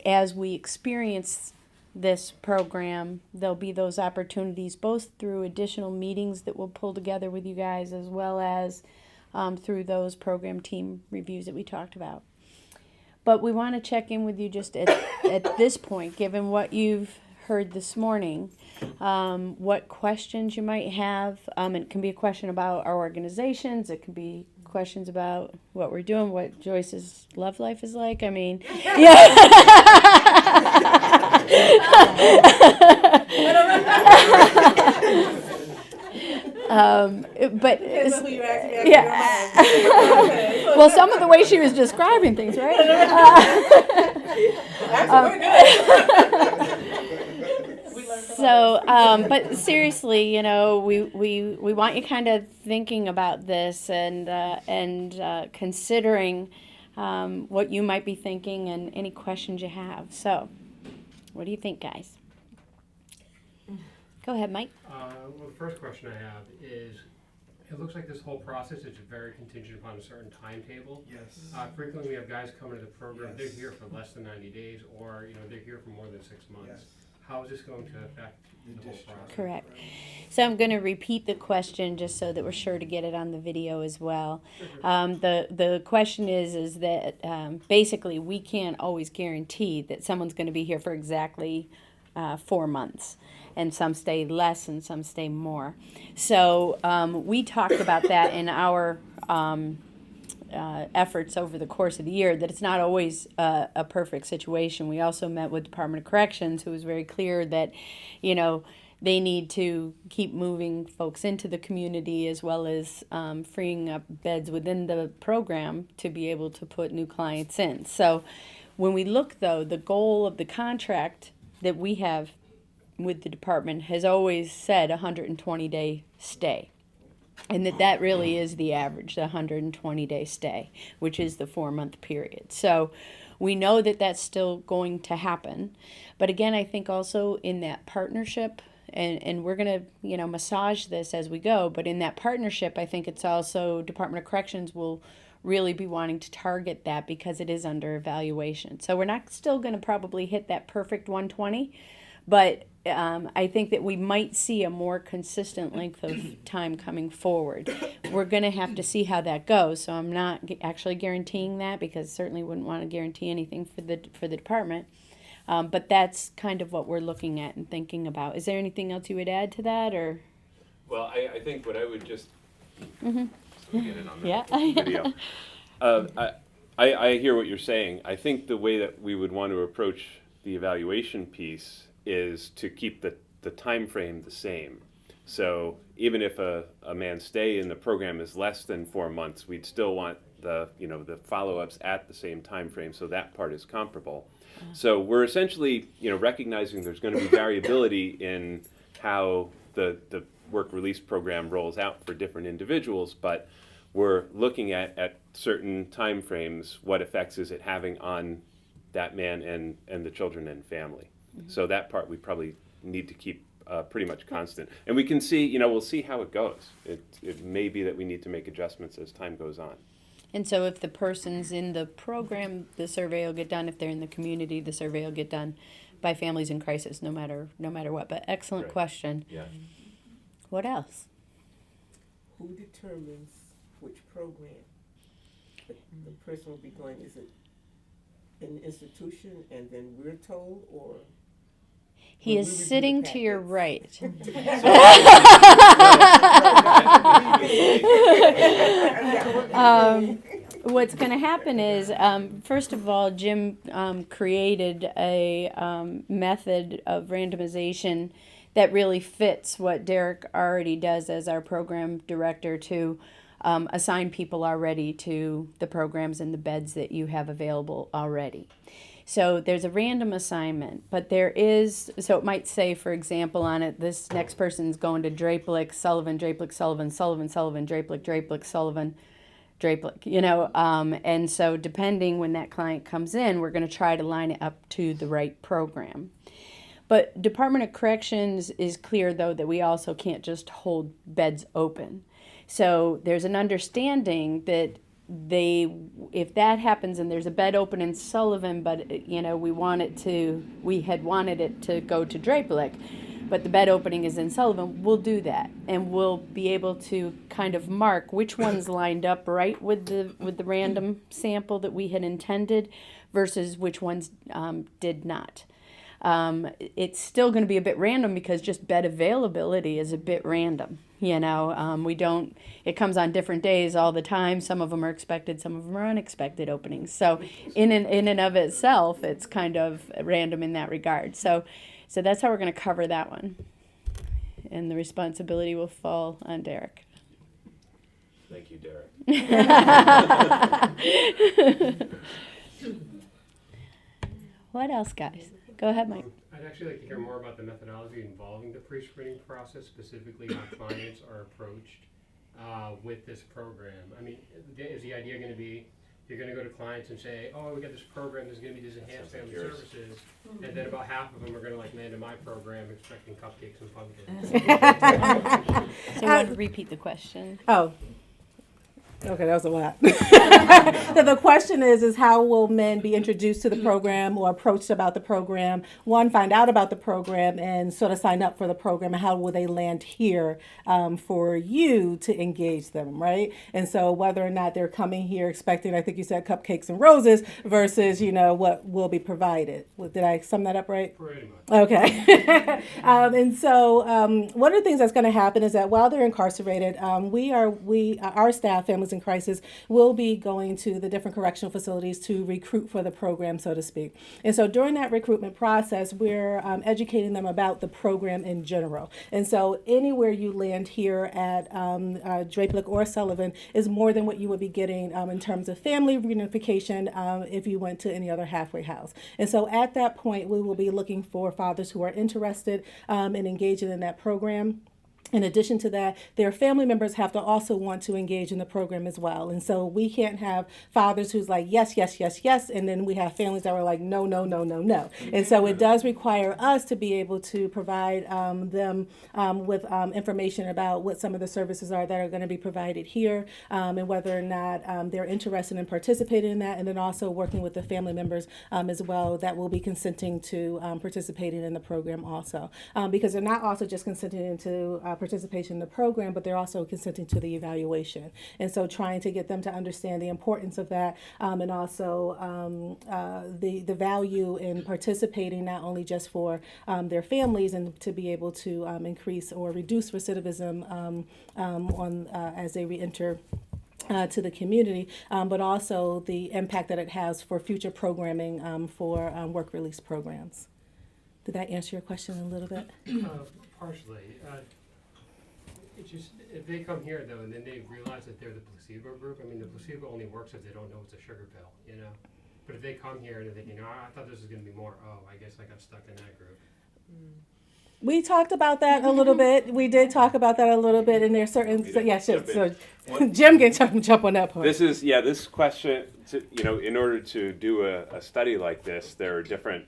as we experience this program, there'll be those opportunities both through additional meetings that we'll pull together with you guys, as well as through those program team reviews that we talked about. But we want to check in with you just at this point, given what you've heard this morning, what questions you might have. It can be a question about our organizations. It can be questions about what we're doing, what Joyce's love life is like. I mean, but well, some of the way she was describing things, right? So, but seriously, we want you kind of thinking about this and considering what you might be thinking and any questions you have. So, what do you think, guys? Go ahead, Mike. Well, the first question I have is, it looks like this whole process is very contingent upon a certain timetable. Yes. Frequently we have guys come into the program, Yes. they're here for less than 90 days, or they're here for more than 6 months. Yes. How is this going to affect the whole process? Correct. So I'm going to repeat the question just so that we're sure to get it on the video as well. The question is that basically we can't always guarantee that someone's going to be here for exactly 4 months. And some stay less and some stay more. So we talked about that in our efforts over the course of the year, that it's not always a perfect situation. We also met with Department of Corrections, who was very clear that, they need to keep moving folks into the community as well as freeing up beds within the program to be able to put new clients in. So when we look, though, the goal of the contract that we have with the department has always said 120-day stay. And that really is the average, the 120-day stay, which is the 4-month period. So we know that that's still going to happen. But again, I think also in that partnership, and we're going to, massage this as we go, but in that partnership, I think it's also Department of Corrections will really be wanting to target that because it is under evaluation. So we're not still going to probably hit that perfect 120, but I think that we might see a more consistent length of time coming forward. We're going to have to see how that goes. So I'm not actually guaranteeing that, because certainly wouldn't want to guarantee anything for the department. But that's kind of what we're looking at and thinking about. Is there anything else you would add to that, or? Well, I think what I would just Mm-hmm. get in on that Yeah. video. I hear what you're saying. I think the way that we would want to approach the evaluation piece is to keep the time frame the same. So even if a man's stay in the program is less than 4 months, we'd still want the follow-ups at the same time frame, so that part is comparable. So we're essentially recognizing there's going to be variability in how the work release program rolls out for different individuals, but we're looking at certain time frames, what effects is it having on that man and the children and family. Mm-hmm. So that part we probably need to keep pretty much constant. And we can see, we'll see how it goes. It may be that we need to make adjustments as time goes on. And so if the person's in the program, the survey will get done. If they're in the community, the survey will get done by Families in Crisis, no matter what. But excellent question. Yeah. What else? Who determines which program the person will be going? Is it an institution and then we're told, or? He is sitting to your right. What's going to happen is, first of all, Jim created a method of randomization that really fits what Derek already does as our program director to assign people already to the programs and the beds that you have available already. So there's a random assignment, but there is, so it might say, for example, on it, this next person's going to Draplick, Sullivan, Draplick, Sullivan, Sullivan, Sullivan, Draplick, Draplick, Sullivan, Draplick, and so depending when that client comes in, we're going to try to line it up to the right program. But Department of Corrections is clear, though, that we also can't just hold beds open. So there's an understanding that if that happens and there's a bed open in Sullivan, but we had wanted it to go to Draplick, but the bed opening is in Sullivan, we'll do that, and we'll be able to kind of mark which ones lined up right with the random sample that we had intended versus which ones did not. It's still going to be a bit random because just bed availability is a bit random. It comes on different days all the time. Some of them are expected, some of them are unexpected openings. So in and of itself, it's kind of random in that regard. So that's how we're going to cover that one. And the responsibility will fall on Derek. Thank you, Derek. What else, guys? Go ahead, Mike. I'd actually like to hear more about the methodology involving the pre-screening process, specifically how clients are approached with this program. I mean, is the idea going to be you're going to go to clients and say, oh, we got this program, there's going to be these enhanced family services, and then about half of them are going to land in my program expecting cupcakes and pumpkins. So I want to repeat the question. Oh. Okay, that was a lot. The question is how will men be introduced to the program or approached about the program? One, find out about the program and sort of sign up for the program, and how will they land here for you to engage them, right? And so whether or not they're coming here expecting, I think you said cupcakes and roses, versus, what will be provided. Did I sum that up right? Pretty much. Okay. And so one of the things that's going to happen is that while they're incarcerated, our staff, Families in Crisis, will be going to the different correctional facilities to recruit for the program, so to speak. And so during that recruitment process, we're educating them about the program in general. And so anywhere you land here at Draplick or Sullivan is more than what you would be getting in terms of family reunification if you went to any other halfway house. And so at that point, we will be looking for fathers who are interested in engaging in that program. In addition to that, their family members have to also want to engage in the program as well. And so we can't have fathers who's like, yes, yes, yes, yes, and then we have families that were like, no, no, no, no, no. And so it does require us to be able to provide them with information about what some of the services are that are going to be provided here, and whether or not they're interested in participating in that, and then also working with the family members as well that will be consenting to participating in the program also. Because they're not also just consenting into participation in the program, but they're also consenting to the evaluation. And so trying to get them to understand the importance of that, and also the value in participating not only just for their families and to be able to increase or reduce recidivism as they reenter to the community, but also the impact that it has for future programming for work release programs. Did that answer your question a little bit? Partially. It's just, if they come here though, and then they realize that they're the placebo group, I mean, the placebo only works if they don't know it's a sugar pill, you know? But if they come here and they're thinking, oh, I thought this was gonna be more, oh, I guess I got stuck in that group. We talked about that a little bit. We did talk about that a little bit, and there's certain, so Jim can jump on that part. This question, in order to do a study like this, there are different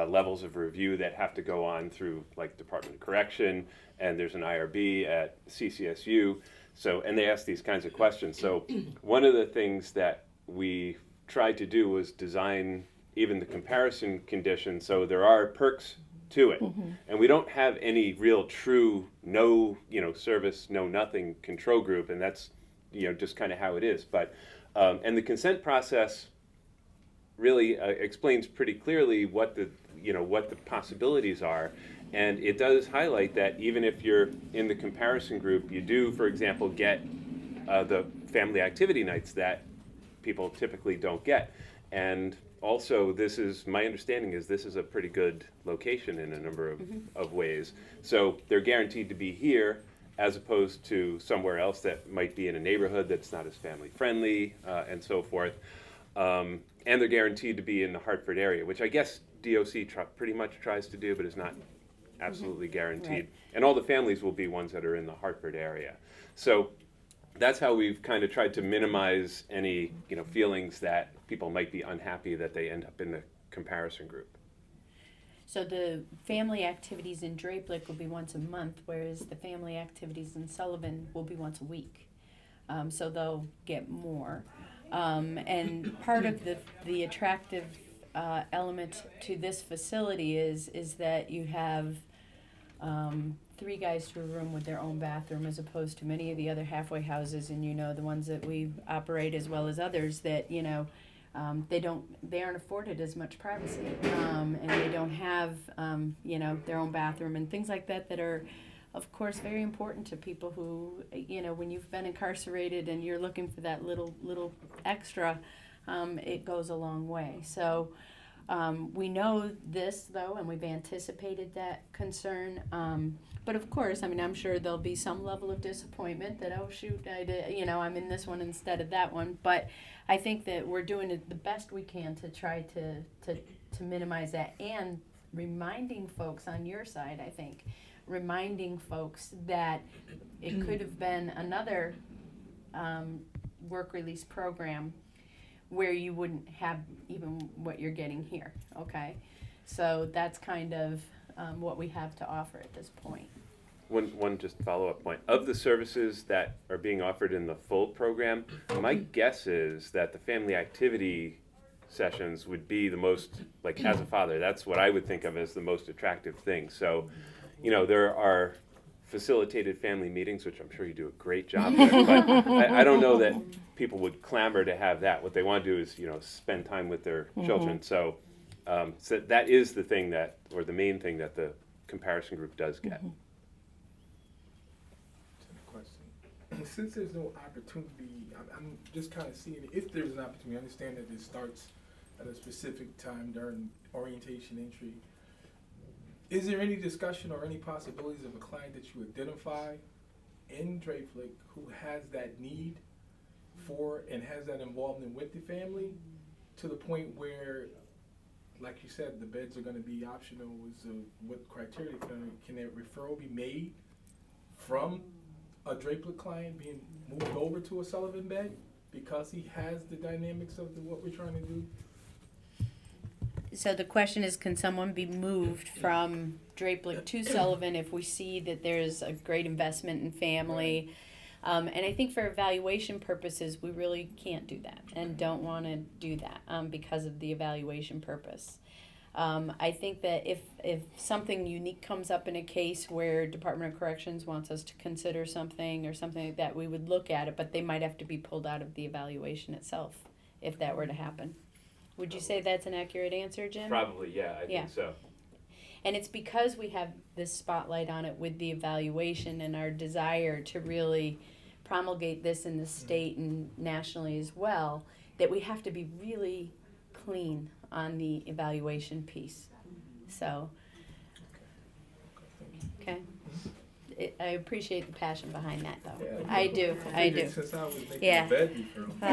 levels of review that have to go on through like Department of Correction, and there's an IRB at CCSU. So, and they ask these kinds of questions. So one of the things that we tried to do was design even the comparison conditions. So there are perks to it. And we don't have any real true no service, no nothing control group. And that's, just kind of how it is. But, and the consent process really explains pretty clearly what the possibilities are, and it does highlight that even if you're in the comparison group, you do, for example, get the family activity nights that people typically don't get. And also, my understanding is this is a pretty good location in a number of ways. So they're guaranteed to be here as opposed to somewhere else that might be in a neighborhood that's not as family friendly, and so forth. And they're guaranteed to be in the Hartford area, which I guess DOC pretty much tries to do, but is not absolutely guaranteed. Right. And all the families will be ones that are in the Hartford area. So that's how we've kind of tried to minimize any feelings that people might be unhappy that they end up in the comparison group. So the family activities in Drapelik will be once a month, whereas the family activities in Sullivan will be once a week. So they'll get more. And part of the attractive element to this facility is that you have 3 guys to a room with their own bathroom, as opposed to many of the other halfway houses, and the ones that we operate as well as others that they aren't afforded as much privacy, and they don't have their own bathroom and things like that are of course very important to people who when you've been incarcerated and you're looking for that little extra, it goes a long way. So we know this though, and we've anticipated that concern, but of course, I'm sure there'll be some level of disappointment that, oh shoot, I'm in this one instead of that one. But I think that we're doing the best we can to try to minimize that, and reminding folks on your side, I think, reminding folks that it could have been another work release program where you wouldn't have even what you're getting here, okay? So that's kind of what we have to offer at this point. One just follow-up point. Of the services that are being offered in the full program, my guess is that the family activity sessions would be the most, like as a father, that's what I would think of as the most attractive thing. So, there are facilitated family meetings, which I'm sure you do a great job with, but I don't know that people would clamor to have that. What they want to do is, spend time with their children. So, so that is the thing or the main thing that the comparison group does get. Since there's no opportunity, I'm just kind of seeing if there's an opportunity. I understand that it starts at a specific time during orientation entry. Is there any discussion or any possibilities of a client that you identify in Drapelik who has that need for and has that involvement with the family, to the point where, like you said, the beds are going to be optional? What criteria can a referral be made from a Drapelet client being moved over to a Sullivan bed because he has the dynamics of what we're trying to do? So the question is, can someone be moved from Drapelet to Sullivan if we see that there's a great investment in family? And I think for evaluation purposes, we really can't do that and don't want to do that because of the evaluation purpose. I think that if something unique comes up in a case where Department of Corrections wants us to consider something or something like that, we would look at it, but they might have to be pulled out of the evaluation itself if that were to happen. Would you say that's an accurate answer, Jim? Probably, yeah, I think so. And it's because we have this spotlight on it with the evaluation and our desire to really promulgate this in the state and nationally as well, that we have to be really clean on the evaluation piece. So, okay. I appreciate the passion behind that, though. Yeah, I do. Since I was making Yeah. a bed before, I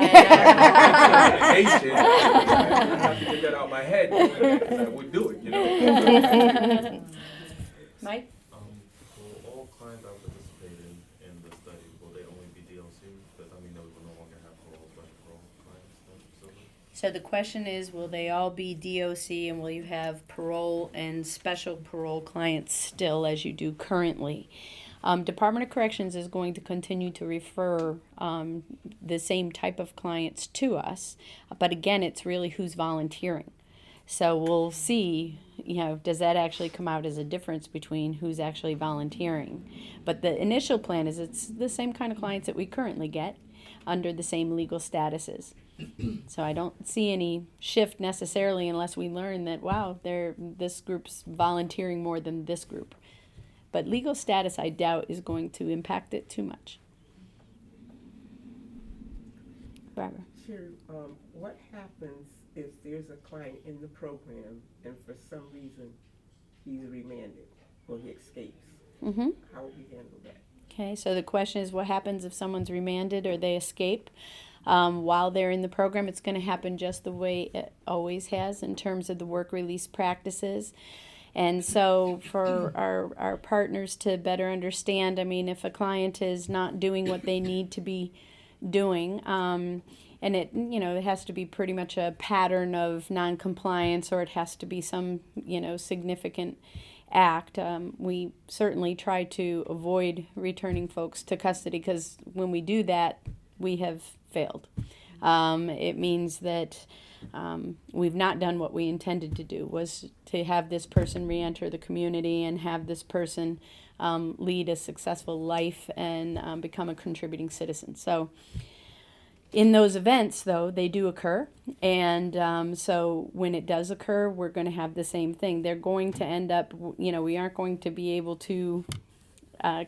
have to get that out of my head. I would do it, you know. Mike? Will all clients that participated in the study, will they only be DLC? Because I mean, we will no longer have parole, special parole clients. So the question is, will they all be DOC, and will you have parole and special parole clients still as you do currently? Department of Corrections is going to continue to refer the same type of clients to us, but again, it's really who's volunteering. So we'll see, does that actually come out as a difference between who's actually volunteering? But the initial plan is it's the same kind of clients that we currently get under the same legal statuses. So I don't see any shift necessarily unless we learn that, wow, this group's volunteering more than this group. But legal status, I doubt, is going to impact it too much. Barbara? Sure. What happens if there's a client in the program and for some reason he's remanded or he escapes? Mm-hmm. How would we handle that? Okay, so the question is, what happens if someone's remanded or they escape? While they're in the program, it's going to happen just the way it always has in terms of the work release practices. And so for our partners to better understand, I mean, if a client is not doing what they need to be doing, and it has to be pretty much a pattern of noncompliance, or it has to be some, significant act, we certainly try to avoid returning folks to custody, because when we do that, we have failed. It means that we've not done what we intended to do, was to have this person re-enter the community and have this person lead a successful life and become a contributing citizen. So in those events, though, they do occur, and so when it does occur, we're going to have the same thing. They're going to end up, we aren't going to be able to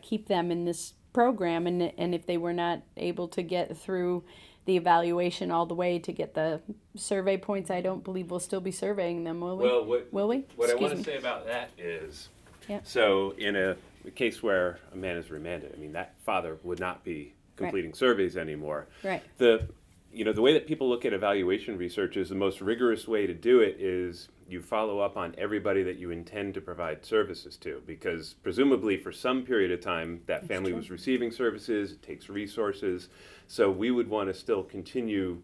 keep them in this program, and if they were not able to get through the evaluation all the way to get the survey points, I don't believe we'll still be surveying them, will we? Well, will we? What I Excuse want me. to say about that is, Yep. so in a case where a man is remanded, I mean, that father would not be completing surveys anymore. Right. The way that people look at evaluation research is the most rigorous way to do it is you follow up on everybody that you intend to provide services to, because presumably for some period of time that family was receiving services, it takes resources. So we would want to still continue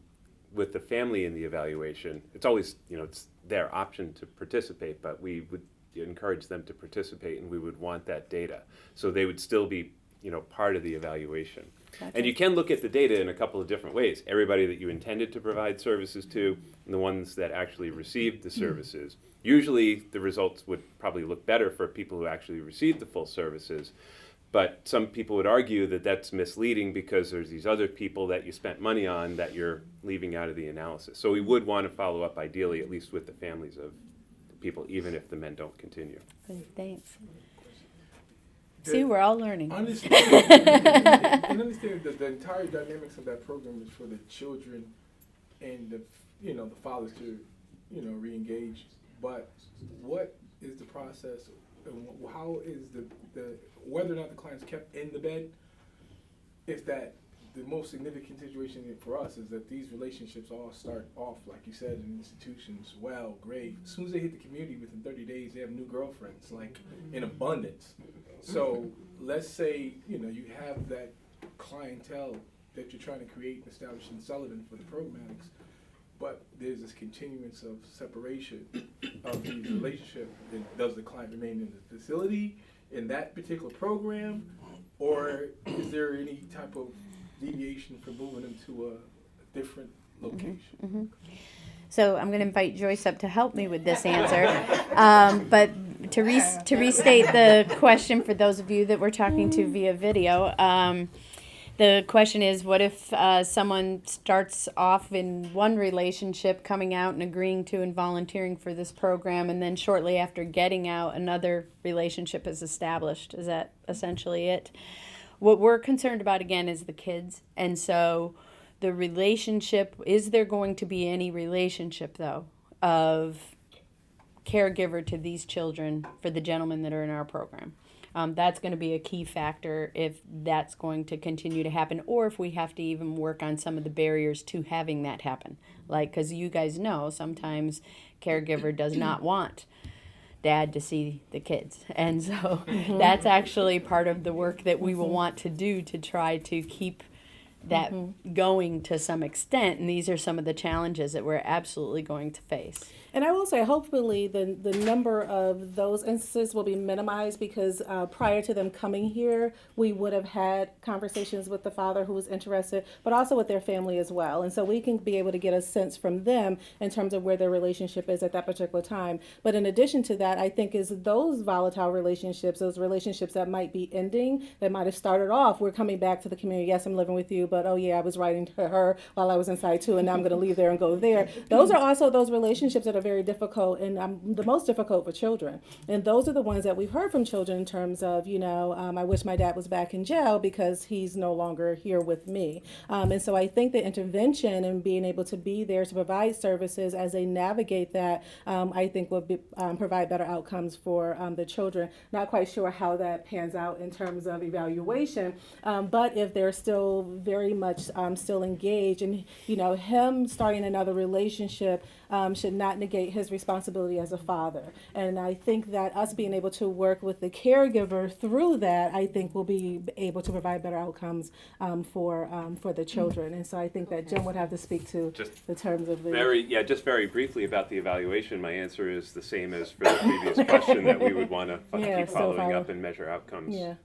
with the family in the evaluation. It's always, it's their option to participate, but we would encourage them to participate, and we would want that data. So they would still be, part of the evaluation. Gotcha. And you can look at the data in a couple of different ways. Everybody that you intended to provide services to, and the ones that actually received the services. Usually the results would probably look better for people who actually received the full services. But some people would argue that that's misleading because there's these other people that you spent money on that you're leaving out of the analysis. So we would want to follow up ideally, at least with the families of people, even if the men don't continue. Good, thanks. See, we're all learning. Understand that the entire dynamics of that program is for the children and the fathers to re-engage. But what is the process, and how is the whether or not the client's kept in the bed? Is that the most significant situation for us? Is that these relationships all start off, like you said, in institutions, great. As soon as they hit the community, within 30 days, they have new girlfriends, like in abundance. So let's say, you have that clientele that you're trying to create and establish in Sullivan for the programmatics, but there's this continuance of separation of the relationship. And does the client remain in the facility in that particular program, or is there any type of deviation for moving them to a different location? So I'm going to invite Joyce up to help me with this answer. But to restate the question for those of you that we're talking to via video, the question is, what if someone starts off in one relationship, coming out and agreeing to and volunteering for this program, and then shortly after getting out, another relationship is established? Is that essentially it? What we're concerned about, again, is the kids. And so the relationship, is there going to be any relationship, though, of caregiver to these children for the gentlemen that are in our program? That's going to be a key factor if that's going to continue to happen, or if we have to even work on some of the barriers to having that happen. Like, because you guys know, sometimes caregiver does not want dad to see the kids. And so that's actually part of the work that we will want to do to try to keep that going to some extent. And these are some of the challenges that we're absolutely going to face. And I will say, hopefully, the number of those instances will be minimized, because prior to them coming here, we would have had conversations with the father who was interested, but also with their family as well. And so we can be able to get a sense from them in terms of where their relationship is at that particular time. But in addition to that, I think is those volatile relationships, those relationships that might be ending, that might have started off, we're coming back to the community, yes, I'm living with you, but oh yeah, I was writing to her while I was inside too, and now I'm going to leave there and go there. Those are also those relationships that are very difficult, and the most difficult for children. And those are the ones that we've heard from children in terms of, I wish my dad was back in jail because he's no longer here with me. And so I think the intervention and being able to be there to provide services as they navigate that, I think will provide better outcomes for the children. Not quite sure how that pans out in terms of evaluation, but if they're still very much still engaged, and him starting another relationship should not negate his responsibility as a father. And I think that us being able to work with the caregiver through that, I think will be able to provide better outcomes for the children. And so I think that Jim would have to speak to the terms of the... Just very briefly about the evaluation. My answer is the same as for the previous question, that we would want to keep following up and measure outcomes to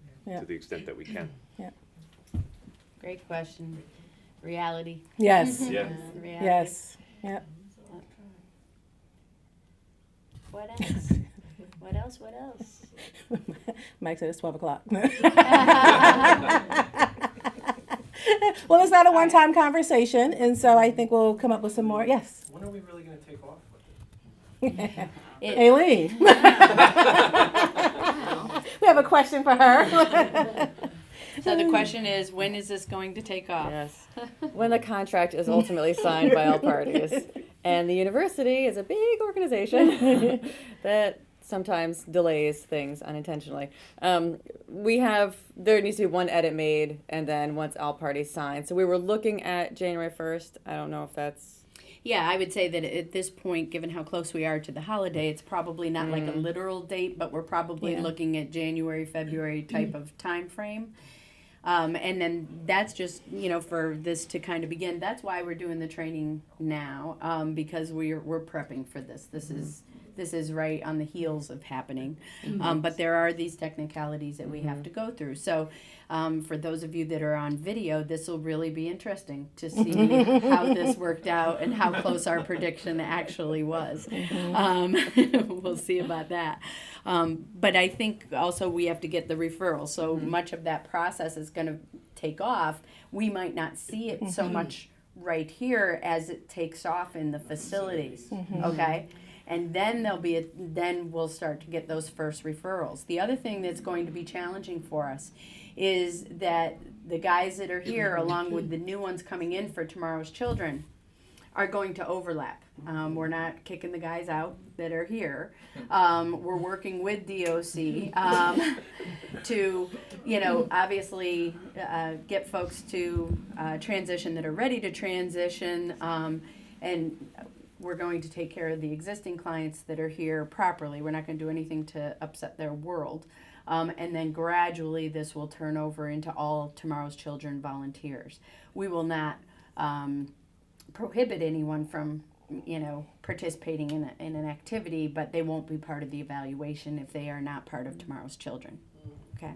the extent that we can. Yeah. Great question. Reality. Yes. Reality. Yes. Yep. What else? What else? Mike said it's 12 o'clock. Well, it's not a one-time conversation, and so I think we'll come up with some more. Yes? When are we really going to take off with it? Aileen. We have a question for her. So the question is, when is this going to take off? Yes. When the contract is ultimately signed by all parties. And the university is a big organization that sometimes delays things unintentionally. There needs to be one edit made, and then once all parties sign. So we were looking at January 1st. I don't know if that's... Yeah, I would say that at this point, given how close we are to the holiday, it's probably not like a literal date, but we're probably looking at January, February type of time frame. And then that's just, for this to kind of begin. That's why we're doing the training now, because we're prepping for this. This is right on the heels of happening. But there are these technicalities that we have to go through. So for those of you that are on video, this will really be interesting to see how this worked out and how close our prediction actually was. We'll see about that. But I think also we have to get the referral. So much of that process is going to take off. We might not see it so much right here as it takes off in the facilities. Okay? And then then we'll start to get those first referrals. The other thing that's going to be challenging for us is that the guys that are here, along with the new ones coming in for Tomorrow's Children, are going to overlap. We're not kicking the guys out that are here. We're working with DOC to, obviously get folks to transition that are ready to transition, and we're going to take care of the existing clients that are here properly. We're not going to do anything to upset their world. And then gradually this will turn over into all Tomorrow's Children volunteers. We will not prohibit anyone from, participating in an activity, but they won't be part of the evaluation if they are not part of Tomorrow's Children. Okay.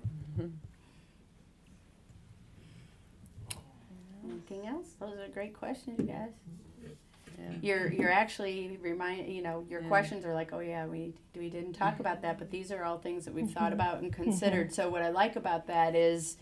Anything else? Those are great questions, you guys. You're actually your questions are like, oh yeah, we didn't talk about that, but these are all things that we've thought about and considered. So what I like about that is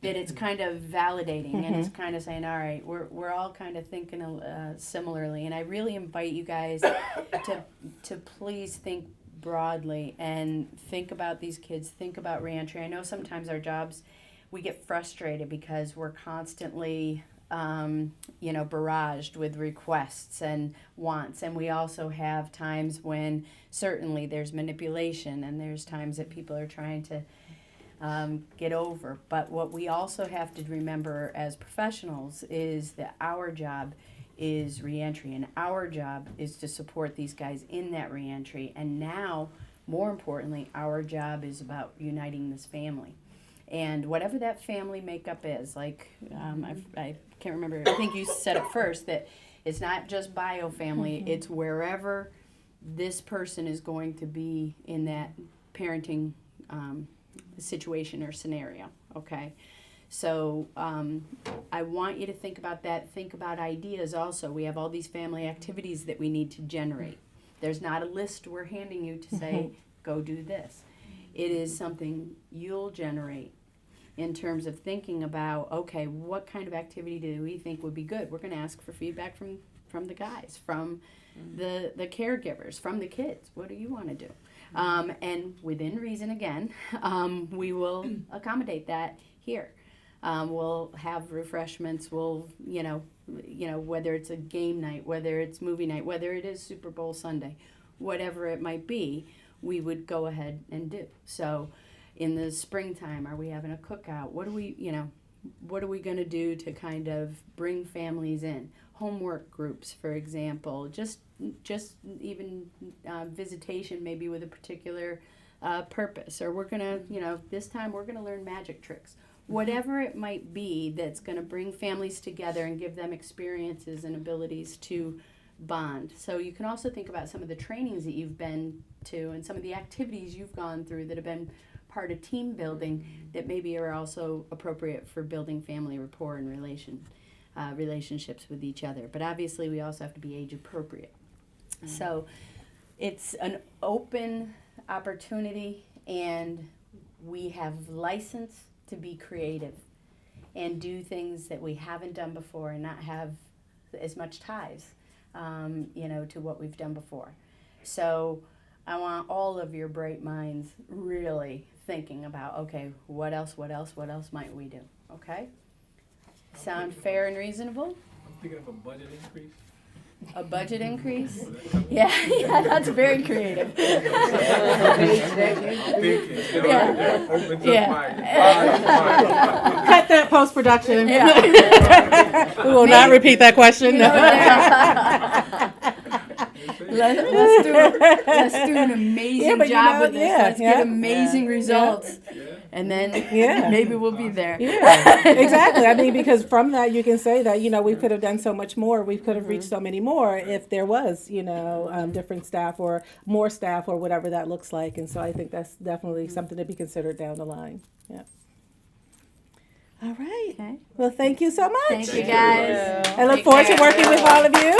that it's kind of validating and it's kind of saying, all right, we're all kind of thinking similarly. And I really invite you guys to please think broadly and think about these kids, think about reentry. I know sometimes our jobs, we get frustrated because we're constantly barraged with requests and wants. And we also have times when certainly there's manipulation and there's times that people are trying to get over. But what we also have to remember as professionals is that our job is reentry, and our job is to support these guys in that reentry. And now, more importantly, our job is about uniting this family. And whatever that family makeup is, like I can't remember, I think you said it first, that it's not just bio family, it's wherever this person is going to be in that parenting situation or scenario, okay? So I want you to think about that. Think about ideas also. We have all these family activities that we need to generate. There's not a list we're handing you to say, go do this. It is something you'll generate in terms of thinking about, okay, what kind of activity do we think would be good? We're going to ask for feedback from the guys, from the caregivers, from the kids. What do you want to do? And within reason, again, we will accommodate that here. We'll have refreshments. We'll, whether it's a game night, whether it's movie night, whether it is Super Bowl Sunday, whatever it might be, we would go ahead and do. So in the springtime, are we having a cookout? What are we going to do to kind of bring families in? Homework groups, for example, just even visitation maybe with a particular purpose. Or we're going to, this time we're going to learn magic tricks. Whatever it might be that's going to bring families together and give them experiences and abilities to bond. So you can also think about some of the trainings that you've been to and some of the activities you've gone through that have been part of team building that maybe are also appropriate for building family rapport and relationships with each other. But obviously we also have to be age appropriate. So it's an open opportunity, and we have license to be creative and do things that we haven't done before and not have as much ties, to what we've done before. So I want all of your bright minds really thinking about, okay, what else might we do, okay? Sound fair and reasonable? I'm thinking of a budget increase. A budget increase? Yeah, that's very creative. I'm thinking, Yeah. opens Yeah. up my Cut that post-production. Yeah. We will not repeat that question. Let's do an amazing job with this. Let's get amazing results. And then maybe we'll be there. Yeah, exactly. I mean, because from that you can say that, we could have done so much more. We could have reached so many more if there was, different staff or more staff or whatever that looks like. And so I think that's definitely something to be considered down the line. Yeah. All right. Okay. Well, thank you so much. Thank you, guys. I look forward to working with all of you.